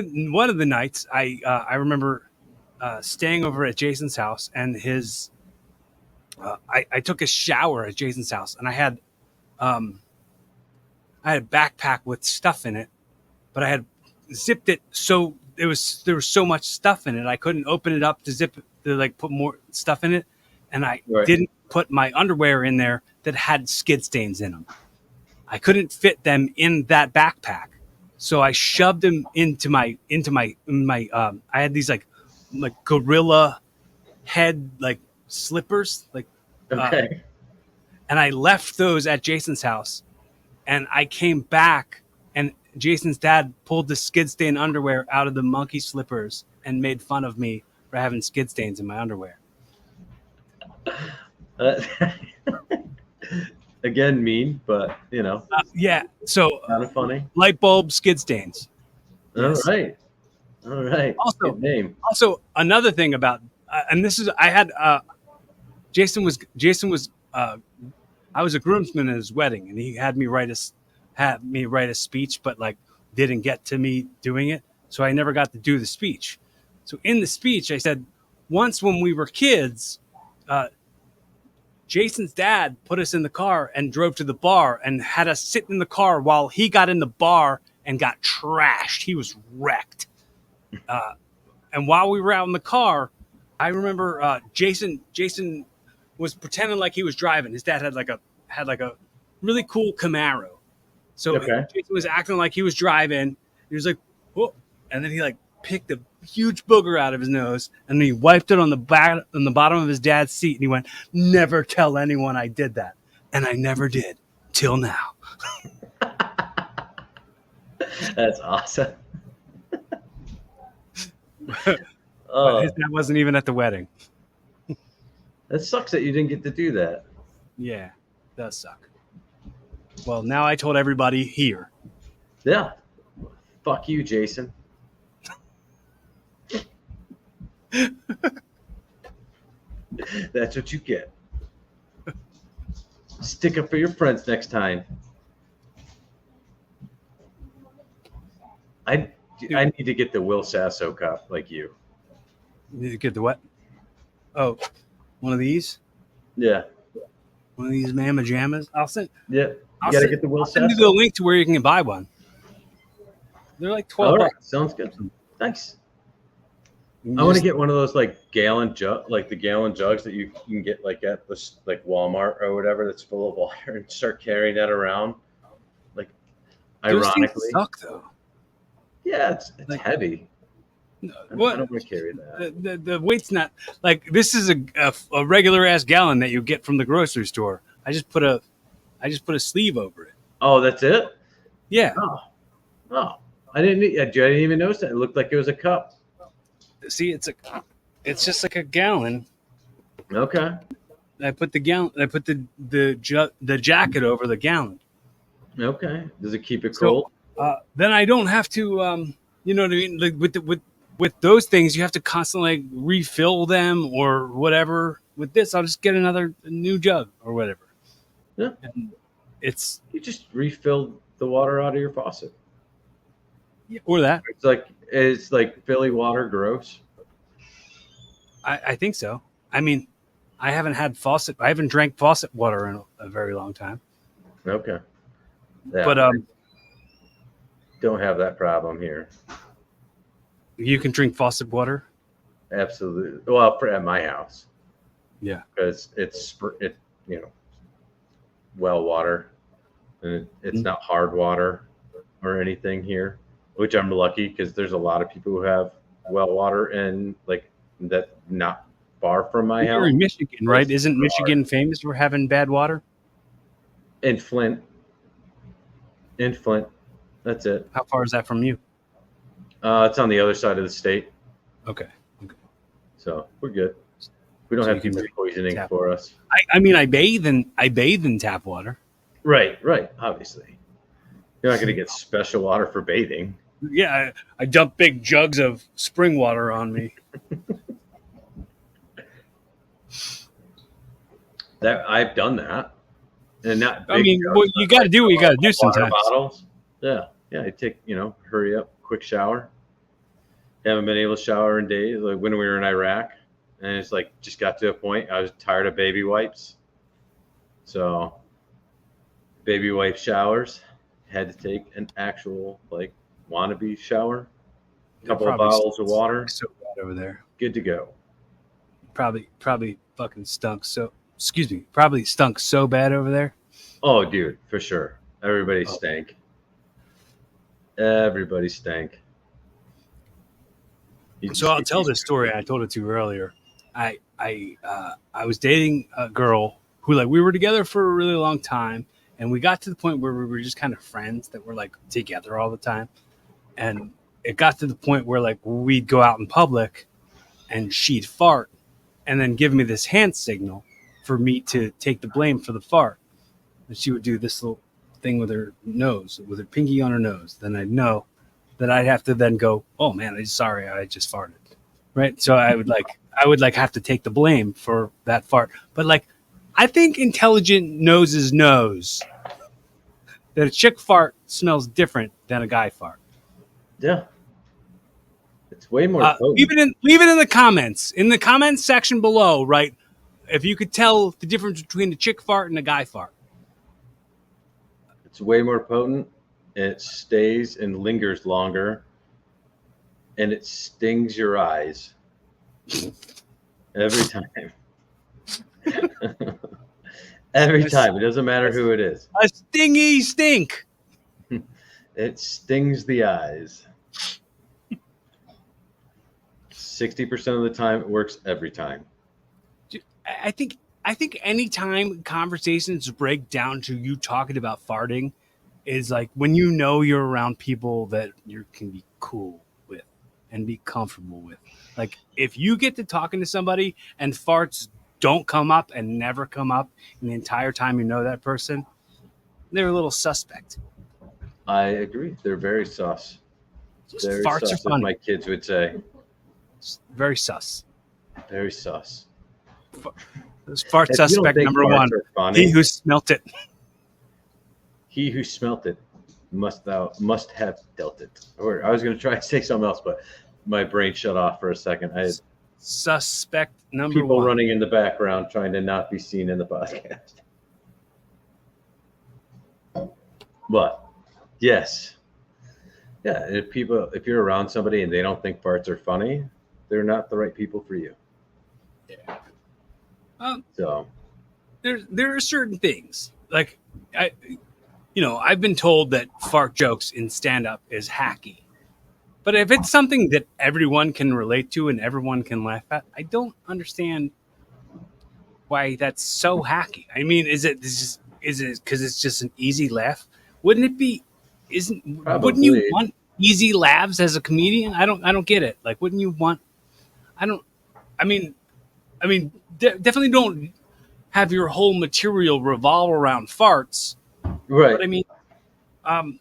of the nights, I remember staying over at Jason's house, and I took a shower at Jason's house, and um, I had a backpack with stuff in it, but I had zipped it so there was so much stuff in it I couldn't open it up to zip it, to like put more stuff in it, and I Right. didn't put my underwear in there that had skid stains in them. I couldn't fit them in that backpack, so I shoved them into my I had these like gorilla head like slippers Okay. and I left those at Jason's house, and I came back, and Jason's dad pulled the skid stain underwear out of the monkey slippers and made fun of me for having skid stains in my underwear. Uh, Again, mean, but Yeah, so kind of funny. light bulb skid stains. Yes. All right. Also, Good name. another thing about and this is I had Jason was I was a groomsman at his wedding, and he had me write a speech, but like didn't get to me doing it, so I never got to do the speech. So in the speech, I said once when we were kids, Jason's dad put us in the car and drove to the bar and had us sit in the car while he got in the bar and got trashed. He was wrecked. And while we were out in the car, I remember Jason was pretending like he was driving. His dad had like a really cool Camaro. So Okay. Jason was acting like he was driving. He was like, whoa. And then he like picked a huge booger out of his nose, and he wiped it on the bottom of his dad's seat, and he went, "Never tell anyone I did that." And I never did till now. That's awesome. But his dad wasn't even at the wedding. That sucks that you didn't get to do that. Yeah, it does suck. Well, now I told everybody here. Yeah. Fuck you, Jason. That's what you get. Stick up for your friends next time. I need to get the Will Sasso cup like you. Did you get the what? Oh, one of these? Yeah. One of these mamma jammas? Yeah. You gotta get the Will I'll send you Sasso. the link to where you can buy one. They're like All $12. right, sounds good. Nice. You I want to just- get one of those like gallon jug, like the gallon jugs that you can get like at this like Walmart or whatever that's full of water, and start carrying that around. Like, Those things ironically, suck though. yeah, it's Like, heavy. I what? don't want to carry that. The weight's not like this is a regular ass gallon that you get from the grocery store. I just put a sleeve over it. Oh, that's it. Yeah. Oh, oh, I didn't even notice that. It looked like it was a cup. See, it's just like a gallon. Okay. I put the gallon. I put the jacket over the gallon. Okay. Does it keep it So, cold? then I don't have to. You know what I mean? Like with those things, you have to constantly like, refill them or whatever. With this, I'll just get a new jug or whatever. Yeah. And it's You just refilled the water out of your faucet. or that. It's like Philly water gross. I think so. I mean, I haven't drank faucet water in a very long time. Okay. Yeah, But don't have that problem here. you can drink faucet water. Absolutely. Well, at my house, Yeah. because well water, and it's not hard water or anything here, which I'm lucky because there's a lot of people who have well water and like that not far from my You're house. in Michigan, right? It's Isn't Michigan famous for having bad water? In Flint. That's it. How far is that from you? It's on the other side of the state, Okay. so we're good. We don't So have you can food drink poisoning tap for us. I mean, I bathe in tap water. Right. Obviously, you're not going to get special water for bathing. Yeah, I dump big jugs of spring water on me. That I've done that, and not. I mean, well, you got to do what you got to do water sometimes. bottles. Yeah. I take hurry up, quick shower. Haven't been able to shower in days, like when we were in Iraq, and it's like just got to a point I was tired of baby wipes, so baby wipe showers. Had to take an actual like wannabe shower. Couple of bottles of water. So bad over there. Good to go. Probably fucking stunk. So excuse me. Probably stunk so bad over there. Oh, dude, for sure. Everybody stank. Everybody stank. So I'll tell this story. I told it to you earlier. I was dating a girl who like we were together for a really long time, and we got to the point where we were just kind of friends that were like together all the time, and it got to the point where like we'd go out in public, and she'd fart, and then give me this hand signal for me to take the blame for the fart, and she would do this little thing with her nose, with her pinky on her nose. Then I'd know that I'd have to then go, oh man, I'm sorry, I just farted. Right. So I would have to take the blame for that fart. But like, I think intelligent noses knows that a chick fart smells different than a guy fart. Yeah. It's way more Leave it in the comments. In the comments section below, right? If you could tell the difference between a chick fart and a guy fart. It's way more potent. It stays and lingers longer, and it stings your eyes every time. Every time. It doesn't matter who it is. A stingy stink. It stings the eyes. 60% of the time, it works every time. I think anytime conversations break down to you talking about farting is like when you know you're around people that you can be cool with and be comfortable with. Like if you get to talking to somebody and farts don't come up and never come up in the entire time you know that person, they're a little suspect. I agree. They're very sus. Very Farts sus, are as funny. my kids would say. Very sus. Very sus. Fart If you don't suspect think number farts one. are funny, He who smelt it. he who smelt it must have dealt it. Or I was going to try to say something else, but my brain shut off for a second. I had Suspect number people one. running in the background trying to not be seen in the podcast. But yes, Yeah, and if you're around somebody and they don't think farts are funny, they're not the right people for you. Yeah. Um, So, there are certain things like I, I've been told that fart jokes in stand up is hacky. But if it's something that everyone can relate to and everyone can laugh at, I don't understand why that's so hacky. I mean, is it because it's just an easy laugh? Wouldn't it be? Isn't Wouldn't you probably, want easy laughs as a comedian? I don't get it. Like, wouldn't you want? I don't. I mean, definitely don't have your whole material revolve around farts. right. But I mean, um,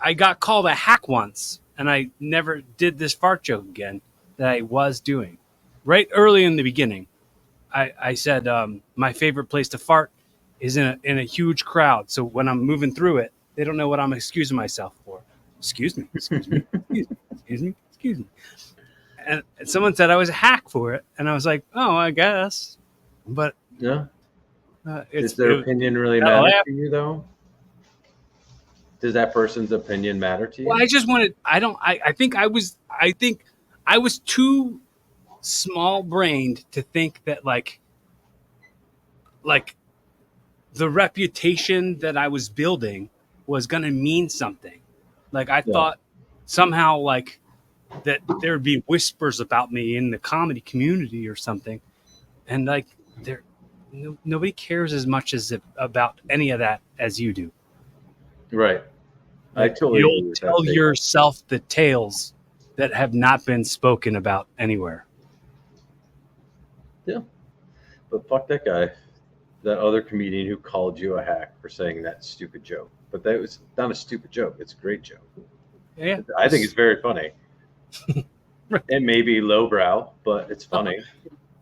I got called a hack once, and I never did this fart joke again that I was doing. Right early in the beginning, I said my favorite place to fart is in a huge crowd. So when I'm moving through it, they don't know what I'm excusing myself for. Excuse me, excuse me, excuse me, excuse me, excuse me. And someone said I was a hack for it, and I was like, oh, I guess. But Yeah. Does it's their opinion really got a matter laugh. to you, though? Does that person's opinion matter to Well, you? I just wanted. I don't. I think I was. I think I was too small brained to think that like the reputation that I was building was going to mean something. Like I Yeah. thought somehow like that there would be whispers about me in the comedy community or something, and like there, nobody cares as much as about any of that as you do. Right. I Like totally you'll agree with that tell statement. yourself the tales that have not been spoken about anywhere. Yeah. But fuck that guy, that other comedian who called you a hack for saying that stupid joke. But that was not a stupid joke. It's a great joke. Yeah, I think it's very funny. right. It may be lowbrow, but it's Uh-huh. funny.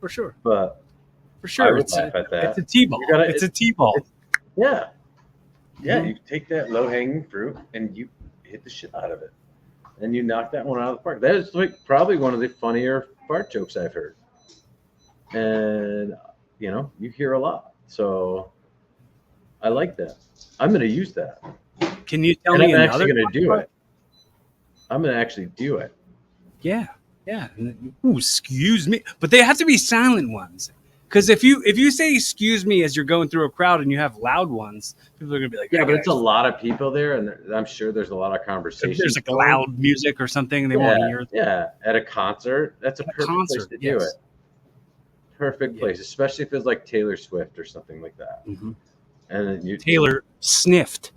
For sure, But for I sure. would laugh at It's a that. You t-ball. gotta, It's a t-ball. it's yeah, yeah. Hmm. You take that low hanging fruit and you hit the shit out of it, and you knock that one out of the park. That is like probably one of the funnier fart jokes I've heard, and you hear a lot. So I like that. I'm gonna use that, Can you tell and me I'm actually another gonna funny do part? it. I'm gonna actually do it. Yeah, yeah. Ooh, excuse me, but they have to be silent ones. Because if you say excuse me as you're going through a crowd and you have loud ones, people are gonna be like, Yeah, that but it's a guy's. lot of people there, and I'm sure there's a lot of If there's conversations like going. loud music or something, they won't Yeah, hear yeah. At a concert, that's a at a perfect place concert. to do it. Yes. Perfect Yeah. place, especially if it's like Taylor Swift or something like that. Hmm. And then you just, Taylor sniffed.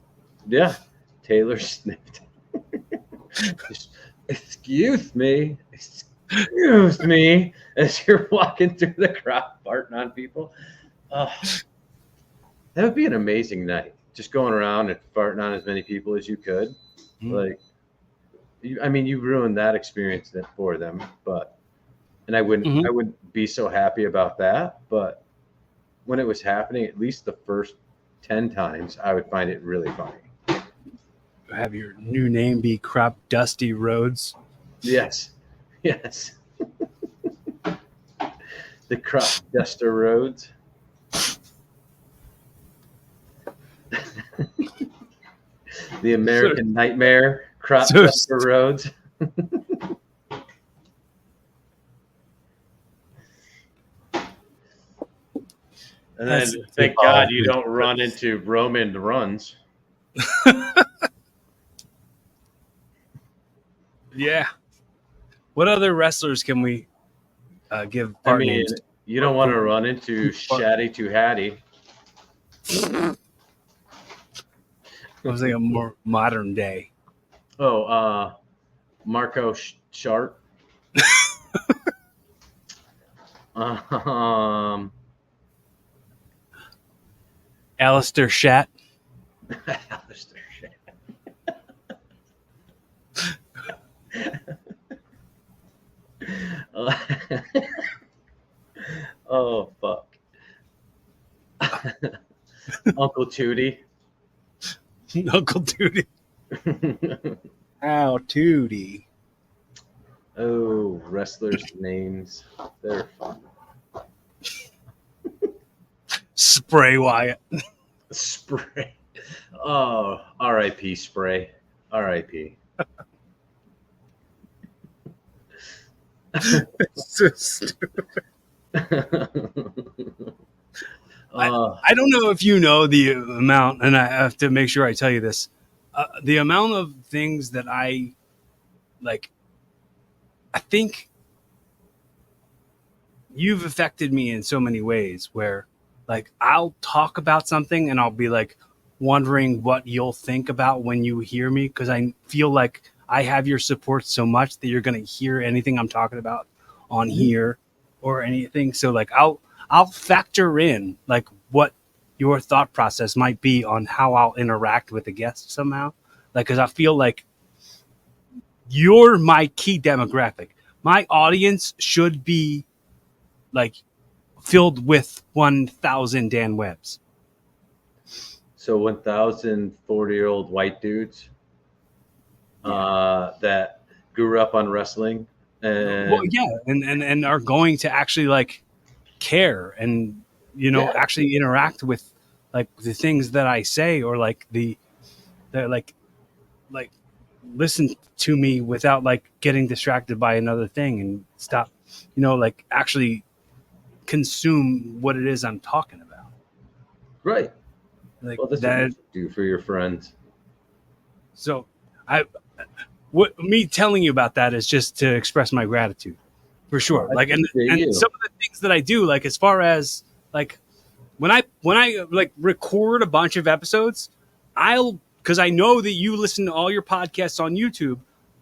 yeah, Taylor sniffed. Just, excuse me, excuse me, as you're walking through the crowd, farting on people. Oh, that would be an amazing night. Just going around and farting on as many people as you could. Mm-hmm. Like, I mean, you ruined that experience for them, but and I wouldn't be so happy about that. But when it was happening, at least the first 10 times, I would find it really funny. Have your new name be Crop Dusty Roads. Yes, yes, the crop duster roads, the So, American nightmare, crop so duster roads. And then has thank God evolved. you don't run into Roman runs. Yeah. What other wrestlers can we give I part mean, names to? you Or don't want to run into part- Shatty to Hattie. I was like a more modern day. Oh, Marco Sharp. Um, Alistair Shat. Alistair Shat. Oh fuck. Uncle Tootie. Uncle Tootie. Ow, Tootie. Oh, wrestlers' names. They're fun. Spray Wyatt. Spray. Oh, R.I.P. Spray. R.I.P. So stupid. I don't know if you know the amount, and I have to make sure I tell you this. The amount of things that I like, I think you've affected me in so many ways where like I'll talk about something and I'll be like wondering what you'll think about when you hear me because I feel like I have your support so much that you're going to hear anything I'm talking about on here or anything. So like I'll factor in like what your thought process might be on how I'll interact with the guest somehow. Like cuz I feel like you're my key demographic. My audience should be like filled with 1,000 Dan Webbs. So 1,040-year-old white dudes that grew up on wrestling Well, and yeah, and are going to actually like care and yeah, actually interact with like the things that I say or like the like listen to me without like getting distracted by another thing and stop, like actually consume what it is I'm talking about. right. Like Well, that's what you that. should do for your friends. So I what me telling you about that is just to express my gratitude for sure. I Like appreciate and you. some of the things that I do, like as far as like when I like record a bunch of episodes, I'll because I know that you listen to all your podcasts on YouTube,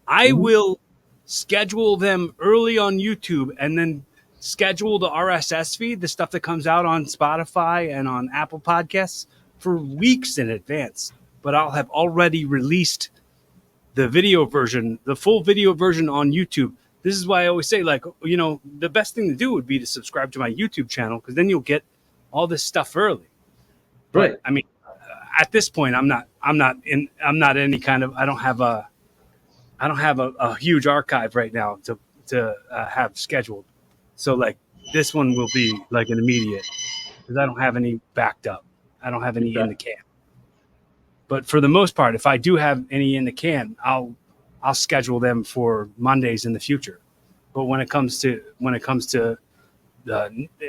I Mhm. will schedule them early on YouTube and then schedule the RSS feed, the stuff that comes out on Spotify and on Apple Podcasts for weeks in advance. But I'll have already released the video version, the full video version on YouTube. This is why I always say, like, the best thing to do would be to subscribe to my YouTube channel because then you'll get all this stuff early. But Right. I mean, at this point, I'm not any kind of, I don't have a huge archive right now to have scheduled. So like this one will be like an immediate because I don't have any backed up. I don't have any in Okay. the can. But for the most part, if I do have any in the can, I'll schedule them for Mondays in the future. But when it comes to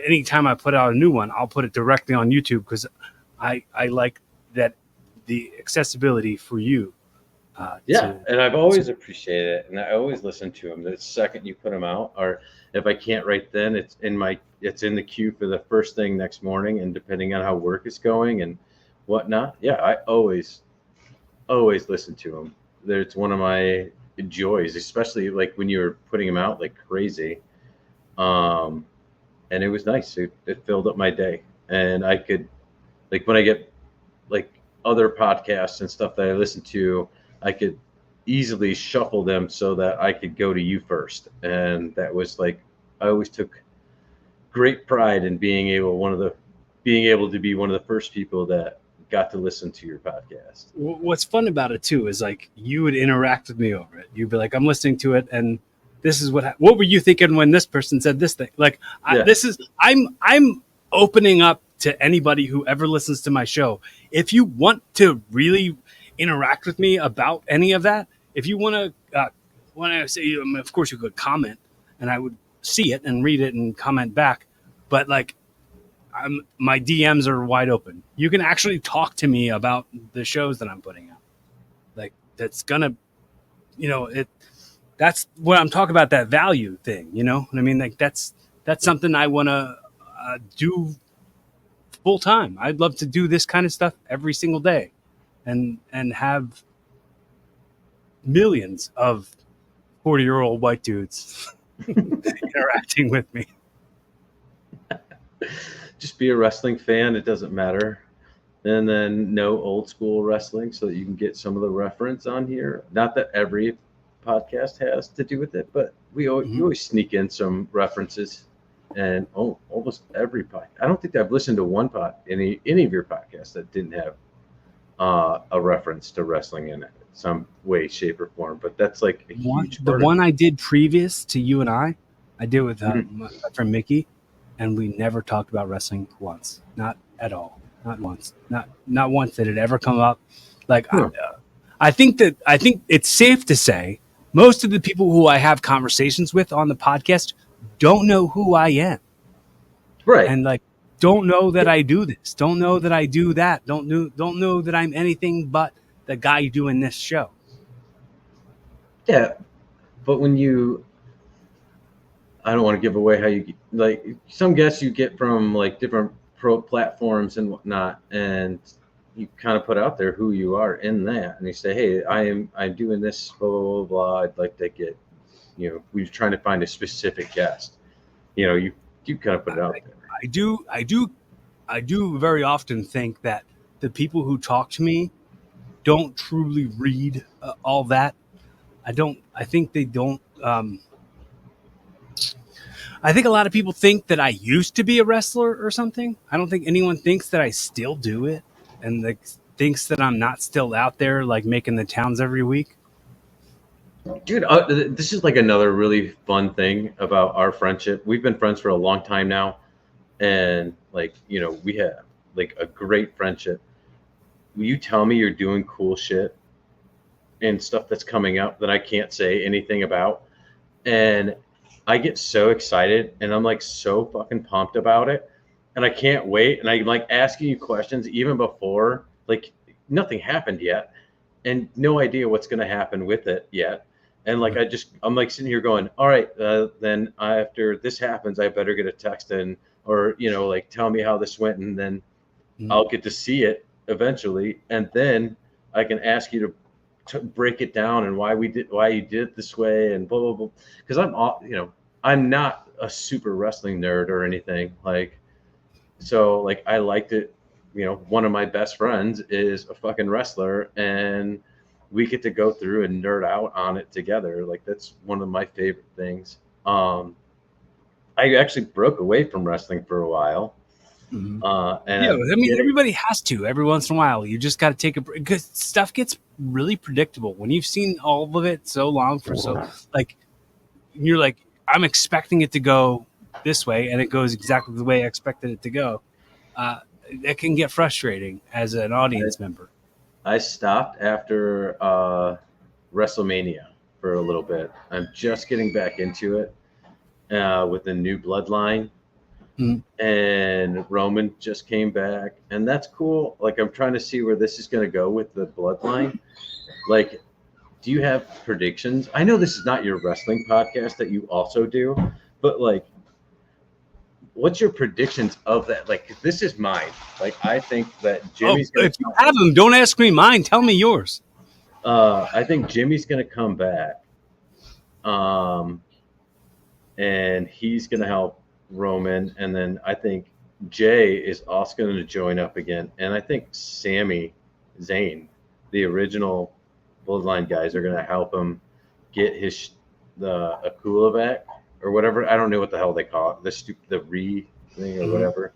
anytime I put out a new one, I'll put it directly on YouTube because I like that the accessibility for you. Yeah, To and I've always appreciated it, and I always listen to them. The second you put them out, or if I can't right then, it's in the queue for the first thing next morning, and depending on how work is going and whatnot, yeah, I always listen to them. It's one of my joys, especially like when you were putting them out like crazy. Um, and it was nice. It filled up my day, and I could like when I get like other podcasts and stuff that I listen to, I could easily shuffle them so that I could go to you first. And that was like I always took great pride in being able to be one of the first people that got to listen to your podcast. what's fun about it too is like you would interact with me over it. You'd be like, "I'm listening to it, and this is what were you thinking when this person said this thing?" Like Yeah. I'm opening up to anybody who ever listens to my show. If you want to really interact with me about any of that, if you want to, when I say, of course you could comment, and I would see it and read it and comment back. But like my DMs are wide open. You can actually talk to me about the shows that I'm putting out. Like that's gonna, it. That's what I'm talking about. That value thing. You know what I mean? Like that's something I want to do full time. I'd love to do this kind of stuff every single day, and have millions of 40-year-old white dudes interacting with me. Just be a wrestling fan. It doesn't matter. And then know old school wrestling so that you can get some of the reference on here. Not that every podcast has to do with it, but you Mhm. always sneak in some references. And almost every podcast. I don't think I've listened to any of your podcasts that didn't have a reference to wrestling in it, some way, shape, or form. But that's like a huge The part of one it. I did previous to you and I did with Mhm. my friend Mickey, and we never talked about wrestling once, not at all, not once, not once did it ever come up. Like Huh. I think it's safe to say most of the people who I have conversations with on the podcast don't know who I am, Right. and like don't know that I do this, don't know that I do that, don't know that I'm anything but the guy doing this show. Yeah. But when I don't want to give away how you like some guests you get from like different pro platforms and whatnot, and you kind of put out there who you are in that, and you say, "Hey, I'm doing this, blah blah blah blah. I'd like to get, we're trying to find a specific guest." You kind of put it out there. I do very often think that the people who talk to me don't truly read all that. I think they don't. I think a lot of people think that I used to be a wrestler or something. I don't think anyone thinks that I still do it, and like thinks that I'm not still out there like making the towns every week. Dude, this is like another really fun thing about our friendship. We've been friends for a long time now, and like we have like a great friendship. Will you tell me you're doing cool shit and stuff that's coming up that I can't say anything about? And I get so excited and I'm like so fucking pumped about it. And I can't wait. And I'm like asking you questions even before, like nothing happened yet and no idea what's going to happen with it yet. And like, I'm like sitting here going, all right, then after this happens, I better get a text in or, like tell me how this went. And then I'll get to see it eventually. And then I can ask you to break it down and why you did it this way and blah blah blah. Because I'm not a super wrestling nerd or anything like. So like I liked it. One of my best friends is a fucking wrestler, and we get to go through and nerd out on it together. Like that's one of my favorite things. I actually broke away from wrestling for a while. Mm-hmm. And yeah, I mean, everybody has to every once in a while. You just got to take a break because stuff gets really predictable when you've seen all of it so long for so like you're like I'm expecting it to go this way and it goes exactly the way I expected it to go. It can get frustrating as an audience member. I stopped after WrestleMania for a little bit. I'm just getting back into it with the new bloodline. And Roman just came back, and that's cool. Like I'm trying to see where this is going to go with the bloodline. Like, do you have predictions? I know this is not your wrestling podcast that you also do, but like, what's your predictions of that? Like, this is mine. Like, I think that Jimmy's. If you have them, don't ask me mine. Tell me yours. I think Jimmy's going to come back, and he's going to help Roman, and then I think Jay is also going to join up again, and I think Sami Zayn, the original Bloodline guys, are going to help him get the Akulovac or whatever. I don't know what the hell they call it, the re thing or whatever.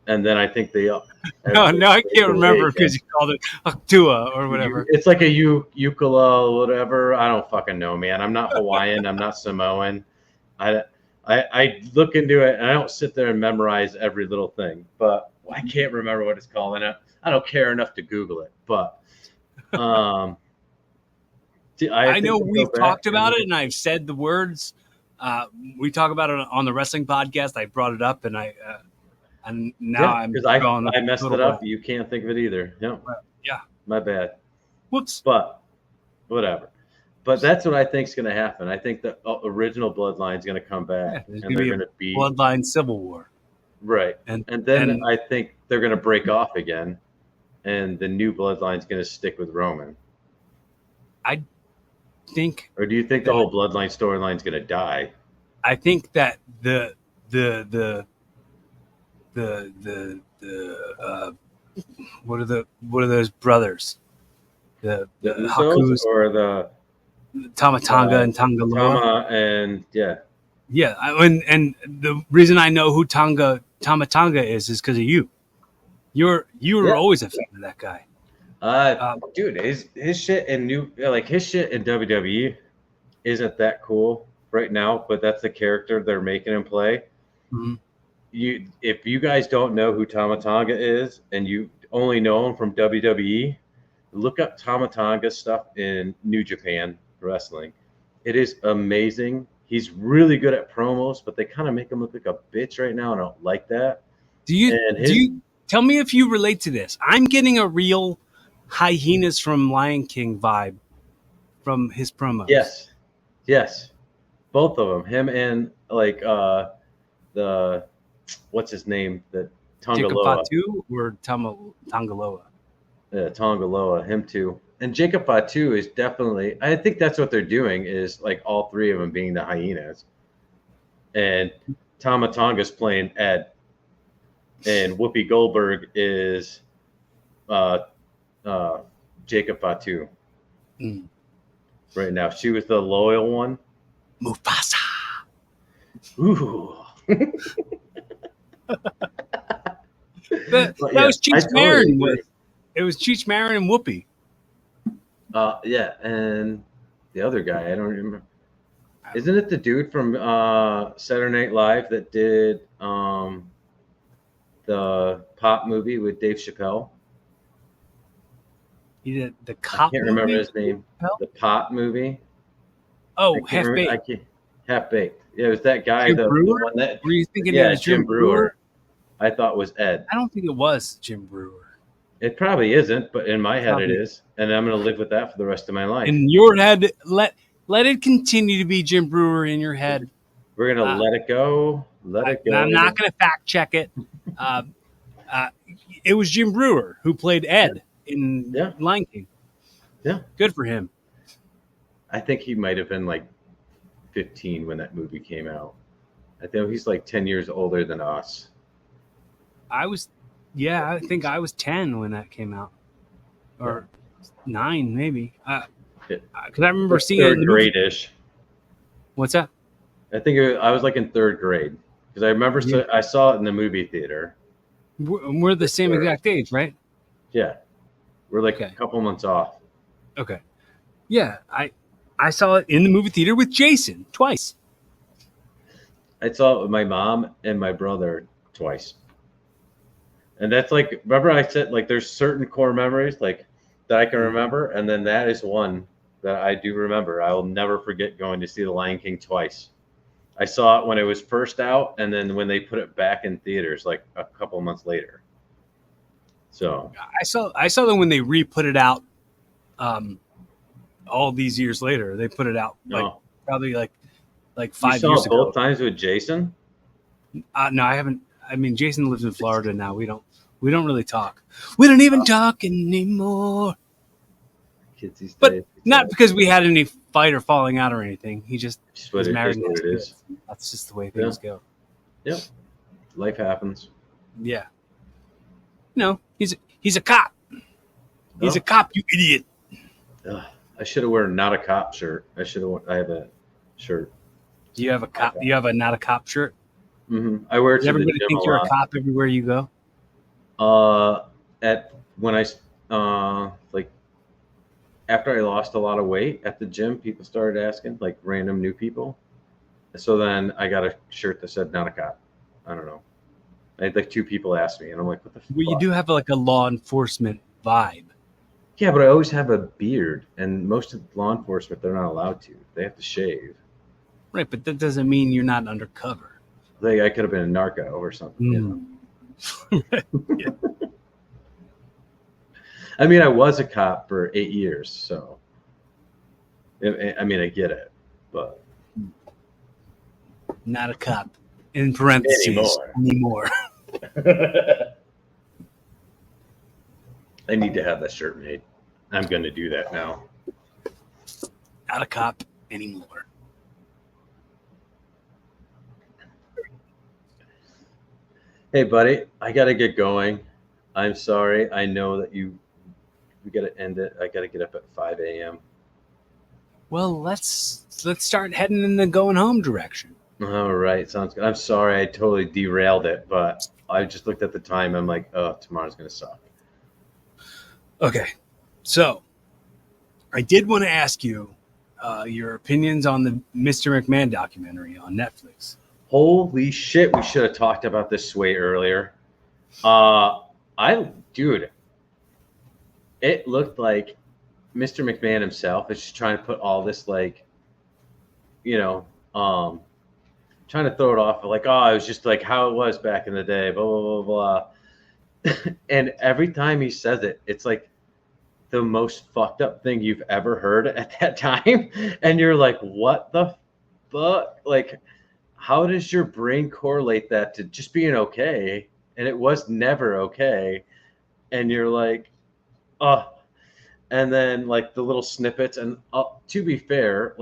And then I think they. No, I can't remember because you called it Aktua or whatever. It's like a Ukula, whatever. I don't fucking know, man. I'm not Hawaiian. I'm not Samoan. I look into it and I don't sit there and memorize every little thing, but I can't remember what it's called. And I don't care enough to Google it, but I know we've talked about it and I've said the words. We talk about it on the wrestling podcast. I brought it up and because I messed it up. You can't think of it either. No. Yeah. My bad. Whoops. But whatever. But that's what I think is going to happen. I think the original Bloodline is going to come back, and they're going to be Bloodline Civil War, right? And then I think they're going to break off again, and the new Bloodline is going to stick with Roman. I think. Or do you think the whole Bloodline storyline is going to die? I think that the what are those brothers? The Usos or the Tamatanga and Tangaloa. Tama and yeah. And the reason I know who Tamatanga is because of you. You were always a fan of that guy. Dude, his shit in his shit in WWE isn't that cool right now, but that's the character they're making him play. Mm-hmm. If you guys don't know who Tamatanga is and you only know him from WWE, look up Tama Tonga's stuff in New Japan Wrestling. It is amazing. He's really good at promos, but they kind of make him look like a bitch right now. I don't like that. Do you And do you tell me if you relate to this? I'm getting a real hyenas from Lion King vibe from his promos. yes, both of them. Him and like the what's his name? The Jacob Tongaloa. Fatu or Tongaloa? Yeah, Tongaloa, him too. And Jacob Fatu is definitely, I think that's what they're doing is like all three of them being the hyenas. And Tama Tonga's playing Ed. And Whoopi Goldberg is Jacob Fatu right now. She was the loyal one. Mufasa. Ooh. That was Cheech Marin. It was Cheech Marin and Whoopi. Yeah, and the other guy, I don't remember. Isn't it the dude from Saturday Night Live that did the Pop movie with Dave Chappelle? He did the cop. I can't remember his name. The Pop movie. Oh, Half Baked. Half Baked. Yeah, it was that guy. Jim the Brewer? one that. Were you thinking Yeah, it was Jim Brewer. I thought was Ed. I don't think it was Jim Brewer. It probably isn't, but in my head it is, and I'm going to live with that for the rest of my life. In your head, let it continue to be Jim Brewer in your head. We're going to let it go. Let it go. I'm not going to fact check it. It was Jim Brewer who played Ed in Lion King. Yeah. Good for him. I think he might have been like 15 when that movie came out. I think he's like 10 years older than us. I think I was 10 when that came out. Or 9, maybe. Because I remember seeing it in the grade-ish. What's that? I think I was like in 3rd grade. Because I remember I saw it in the movie theater. We're the same exact age, right? Yeah. We're like a couple months off. Okay. Yeah, I saw it in the movie theater with Jason twice. I saw it with my mom and my brother twice. And that's like, remember I said, like, there's certain core memories, like, that I can remember. And then that is one that I do remember. I will never forget going to see The Lion King twice. I saw it when it was first out, and then when they put it back in theaters, like a couple months later. So I saw them when they re-put it out. All these years later, they put it out probably like 5 years ago. Both times with Jason? No, I haven't. I mean, Jason lives in Florida now. We don't really talk. We don't even talk anymore. Kids these but days, not because we had any fight or falling out or anything. He just was married. It is. That's just the way things go. Yep. Life happens. Yeah. No, he's a cop. He's a cop, you idiot. I should have worn not a cop shirt. I have a shirt. Do you have a cop? You have a not a cop shirt? Mm-hmm. I wear it. Does everybody think you're a cop everywhere you go? Like after I lost a lot of weight at the gym, people started asking, like random new people. So then I got a shirt that said not a cop. I don't know. I had like 2 people ask me, and I'm like, what the fuck? Well, you do have like a law enforcement vibe. Yeah, but I always have a beard, and most of law enforcement, they're not allowed to. They have to shave. Right, but that doesn't mean you're not undercover. Like I could have been a narco or something. Yeah. I mean, I was a cop for 8 years, so I mean, I get it, but not a cop in parentheses anymore. I need to have that shirt made. I'm going to do that now. Not a cop anymore. Hey, buddy, I got to get going. I'm sorry. I know that we got to end it. I got to get up at 5 a.m. Well, let's start heading in the going home direction. All right. Sounds good. I'm sorry. I totally derailed it, but I just looked at the time. I'm like, oh, tomorrow's going to suck. Okay. So I did want to ask you your opinions on the Mr. McMahon documentary on Netflix. Holy shit. We should have talked about this way earlier. Dude, it looked like Mr. McMahon himself is just trying to put all this like, you know, trying to throw it off like, oh, it was just like how it was back in the day, blah blah blah blah. And every time he says it, it's like the most fucked up thing you've ever heard at that time, and you're like, what the fuck? Like, how does your brain correlate that to just being okay? And it was never okay, and you're like, oh. And then like the little snippets, and to be fair,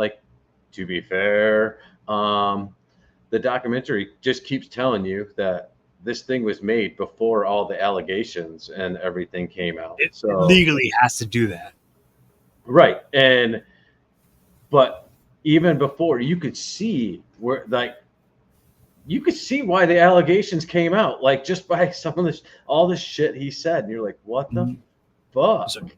um, the documentary just keeps telling you that this thing was made before all the allegations and everything came out. It So legally has to do that. right, and but even before, you could see where like you could see why the allegations came out, like just by some of this all this shit he said, and you're like, what the fuck? So,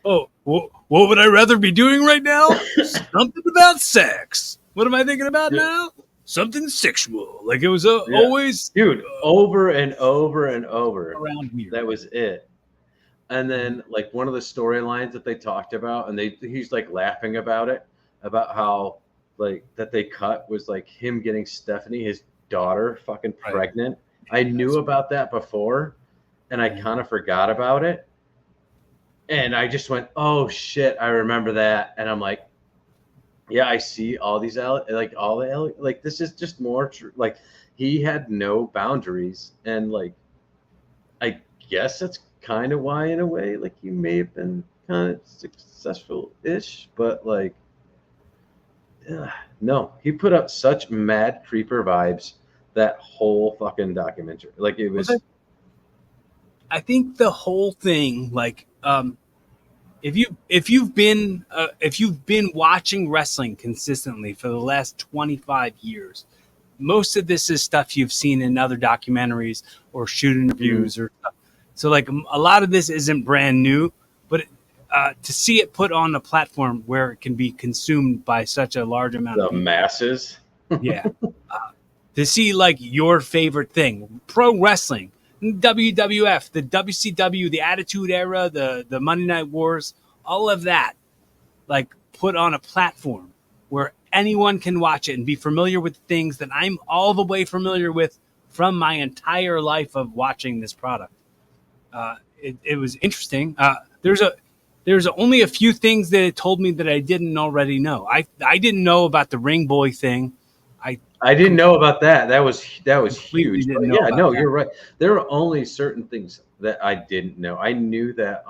oh, what would I rather be doing right now? Something about sex. What am I thinking about now? Something sexual. Like it was always, dude, over and over and over. Around weird. That was it. And then like one of the storylines that they talked about, and he's like laughing about it, about how like that they cut was like him getting Stephanie, his daughter, fucking pregnant. Right. I knew about that before, and I kind of forgot about it. And I just went, oh shit, I remember that. And I'm like, yeah, I see all these like this is just more true. Like he had no boundaries, and like I guess that's kind of why, in a way, like he may have been kind of successful-ish, but like, no, he put up such mad creeper vibes that whole fucking documentary. Like it was. I think the whole thing, like, if you've been watching wrestling consistently for the last 25 years, most of this is stuff you've seen in other documentaries or shoot interviews or stuff. So like a lot of this isn't brand new, but to see it put on a platform where it can be consumed by such a large amount of people, masses, to see like your favorite thing, pro wrestling, WWF, the WCW, the Attitude Era, the Monday Night Wars, all of that, like put on a platform where anyone can watch it and be familiar with things that I'm all the way familiar with from my entire life of watching this product. It was interesting. There's only a few things that it told me that I didn't already know. I didn't know about the ring boy thing. I didn't know about that. That was huge. Yeah, no, that. You're right. There are only certain things that I didn't know. I knew that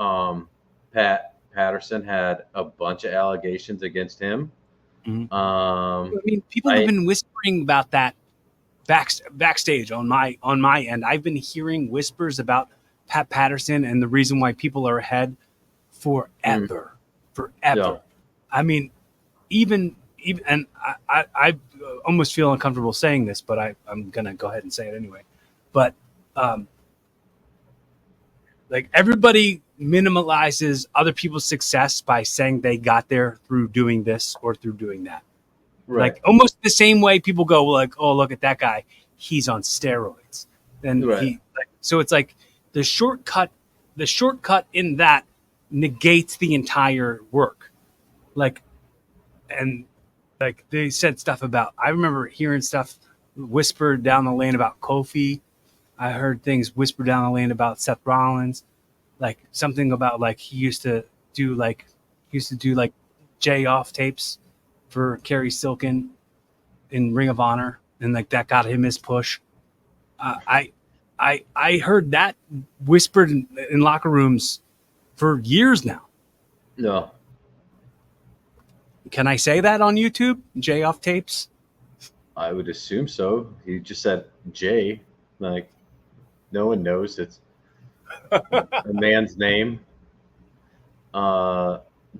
Pat Patterson had a bunch of allegations against him. Mm-hmm. I mean, people have been whispering about that backstage on my end. I've been hearing whispers about Pat Patterson and the reason why people are ahead forever. Yeah. I mean, even and I almost feel uncomfortable saying this, but I'm gonna go ahead and say it anyway. But like everybody minimalizes other people's success by saying they got there through doing this or through doing that. Right. Like almost the same way people go like, oh, look at that guy, he's on steroids. And so it's like the shortcut in that negates the entire work. Like, and like they said stuff about, I remember hearing stuff whispered down the lane about Kofi. I heard things whispered down the lane about Seth Rollins, like something about like he used to do like Jay off tapes for Kerry Silken in Ring of Honor, and like that got him his push. I heard that whispered in locker rooms for years now. No. Can I say that on YouTube? Jay off tapes? I would assume so. He just said Jay. Like, no one knows it's a man's name.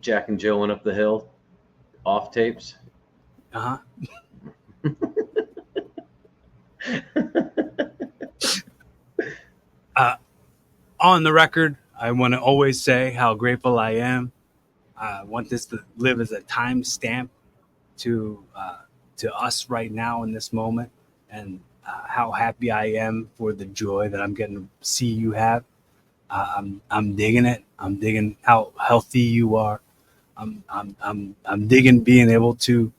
Jack and Jill went up the hill. Off tapes. Uh-huh. On the record, I want to always say how grateful I am. I want this to live as a timestamp to us right now in this moment, and how happy I am for the joy that I'm getting to see you have. I'm digging it. I'm digging how healthy you are. I'm digging being able to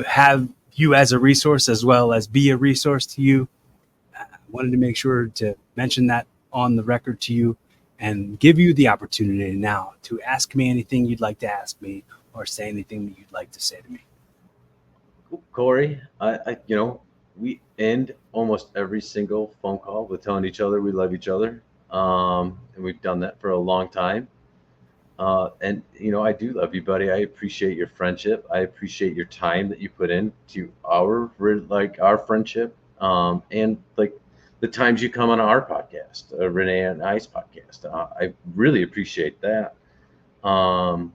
have you as a resource as well as be a resource to you. I wanted to make sure to mention that on the record to you and give you the opportunity now to ask me anything you'd like to ask me or say anything that you'd like to say to me. Cory, we end almost every single phone call with telling each other we love each other. And we've done that for a long time. And I do love you, buddy. I appreciate your friendship. I appreciate your time that you put into our friendship. And like the times you come on our podcast, Renee and I's podcast. I really appreciate that. Um,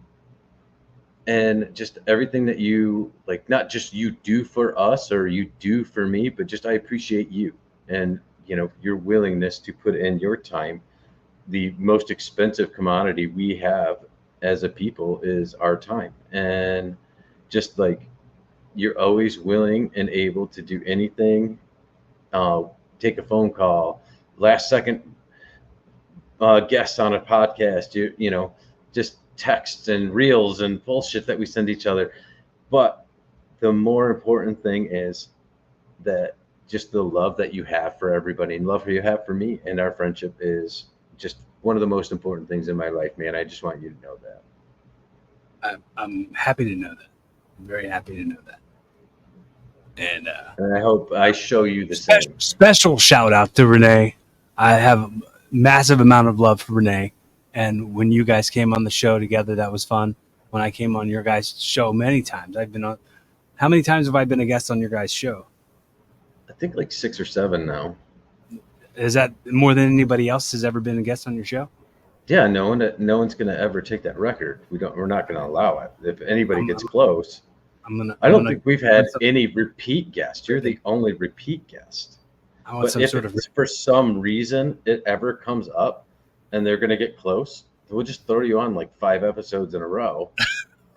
and just everything that you like, not just you do for us or you do for me, but just I appreciate you and your willingness to put in your time. The most expensive commodity we have as a people is our time, and just like you're always willing and able to do anything, take a phone call, last second guest on a podcast, just texts and reels and bullshit that we send each other. But the more important thing is that just the love that you have for everybody and love you have for me and our friendship is just one of the most important things in my life, man. I just want you to know that. I'm happy to know that. I'm very happy to know that. And I hope I show you the same. Special shout out to Renee. I have a massive amount of love for Renee. And when you guys came on the show together, that was fun. When I came on your guys' show many times, I've been on. How many times have I been a guest on your guys' show? I think like 6 or 7 now. Is that more than anybody else has ever been a guest on your show? Yeah, no one's gonna ever take that record. We're not gonna allow it. If anybody gets close, I don't think we've had any repeat guests. You're the only repeat guest. But if for some reason it ever comes up and they're gonna get close, we'll just throw you on like 5 episodes in a row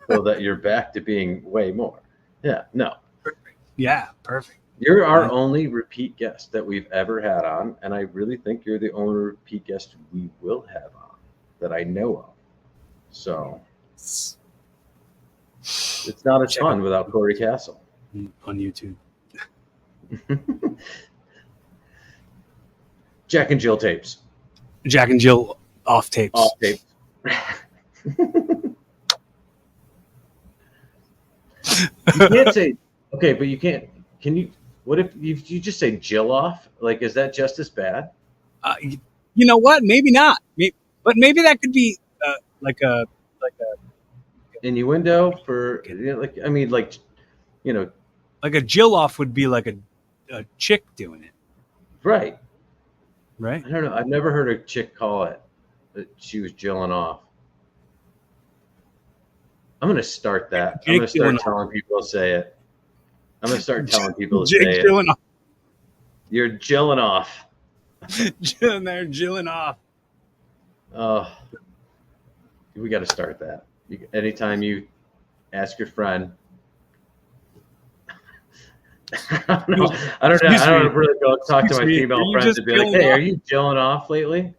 so that you're back to being way more. Yeah, no. Perfect. Yeah, perfect. You're our only repeat guest that we've ever had on, and I really think you're the only repeat guest we will have on that I know of. So it's not as fun without Cory Kastle. On YouTube. Jack and Jill tapes. Jack and Jill off tapes. Off tapes. You can't say, okay, but you can't. Can you? What if you just say Jill off? Like, is that just as bad? You know what? Maybe not. But maybe that could be like a innuendo for like a Jill off would be like a chick doing it. Right. Right. I don't know. I've never heard a chick call it that she was jilling off. I'm gonna start that. I'm gonna start telling people to say it. I'm gonna start telling people to say it. Off. You're jilling off. Jilling off. We got to start that. Anytime you ask your friend, I don't really go talk to my female friends and be like, "Hey, are you jilling off lately?"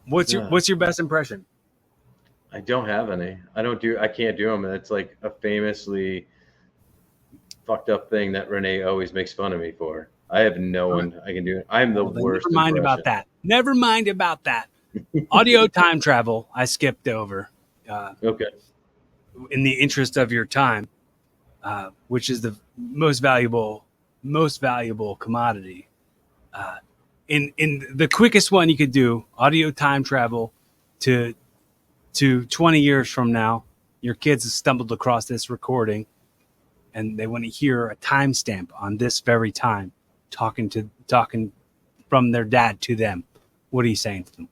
What's your best impression? I don't have any. I can't do them. And it's like a famously fucked up thing that Renee always makes fun of me for. I have no one I can do it. I'm the worst. Never mind about that. Never mind about that. Audio time travel, I skipped over. Okay. In the interest of your time, which is the most valuable commodity. In the quickest one you could do, audio time travel to 20 years from now, your kids have stumbled across this recording and they want to hear a timestamp on this very time, talking from their dad to them. What are you saying to them?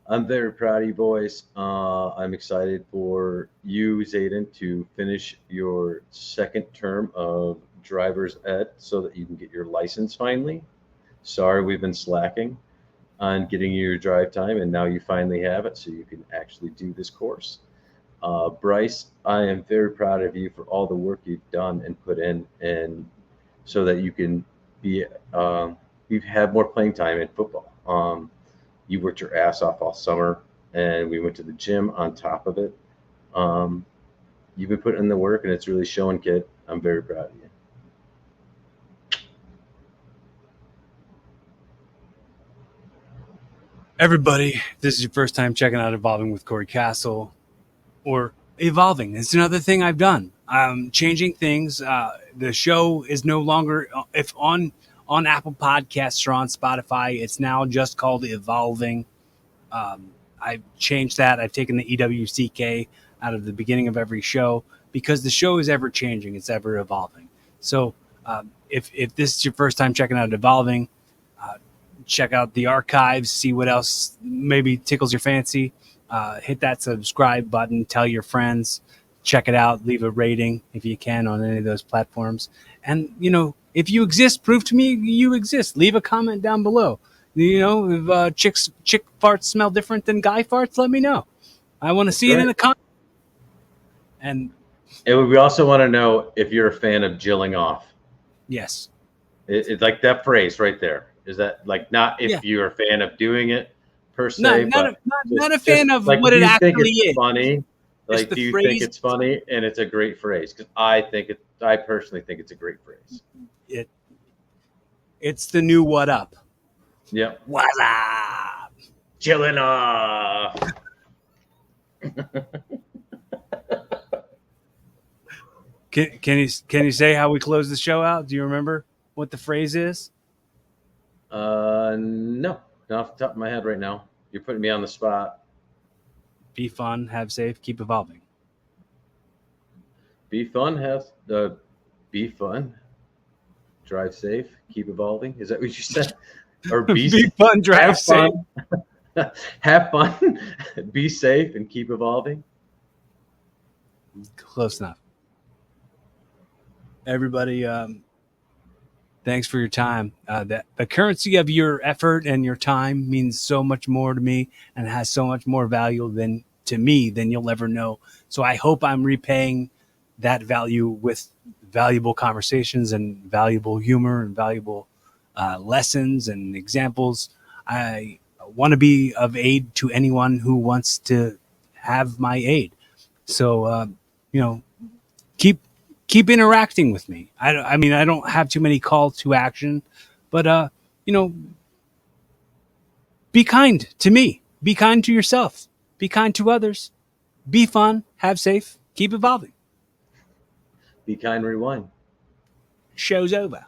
I'm very proud of you boys. I'm excited for you, Zayden, to finish your second term of driver's ed so that you can get your license finally. Sorry, we've been slacking on getting you your drive time, and now you finally have it, so you can actually do this course. Bryce, I am very proud of you for all the work you've done and put in, and so that you can be, you've had more playing time in football. You worked your ass off all summer, and we went to the gym on top of it. Um, you've been putting in the work, and it's really showing, kid. I'm very proud of you. Everybody, this is your first time checking out Evolving with Cory Kastle, or Evolving. It's another thing I've done. I'm changing things. The show is no longer if on Apple Podcasts or on Spotify. It's now just called Evolving. I've changed that. I've taken the EWCK out of the beginning of every show because the show is ever changing. It's ever evolving. So if this is your first time checking out Evolving, check out the archives, see what else maybe tickles your fancy. Hit that subscribe button, tell your friends, check it out, leave a rating if you can on any of those platforms. And, if you exist, prove to me you exist. Leave a comment down below. If chick farts smell different than guy farts, let me know. I want to see it in the comments. And we also want to know if you're a fan of jilling off. Yes. It's like that phrase right there. Is that like not if you're a fan of doing it per se, not a fan of like, what it actually is. Funny. Like, do you think it's funny? And it's a great phrase because I personally think it's a great phrase. It's the new what up. Yep. What's up? Chilling off. Can you say how we close the show out? Do you remember what the phrase is? No, not off the top of my head right now. You're putting me on the spot. Be fun, have safe, keep evolving. Be fun, be fun, drive safe, keep evolving. Is that what you said? Or be fun, drive safe. Have fun, be safe, and keep evolving. Close enough. Everybody, thanks for your time. The currency of your effort and your time means so much more to me and has so much more value than you'll ever know. So I hope I'm repaying that value with valuable conversations and valuable humor and valuable lessons and examples. I want to be of aid to anyone who wants to have my aid. So, keep interacting with me. I mean, I don't have too many calls to action, but, be kind to me. Be kind to yourself. Be kind to others. Be fun. Have safe. Keep evolving. Be kind, rewind. Show's over.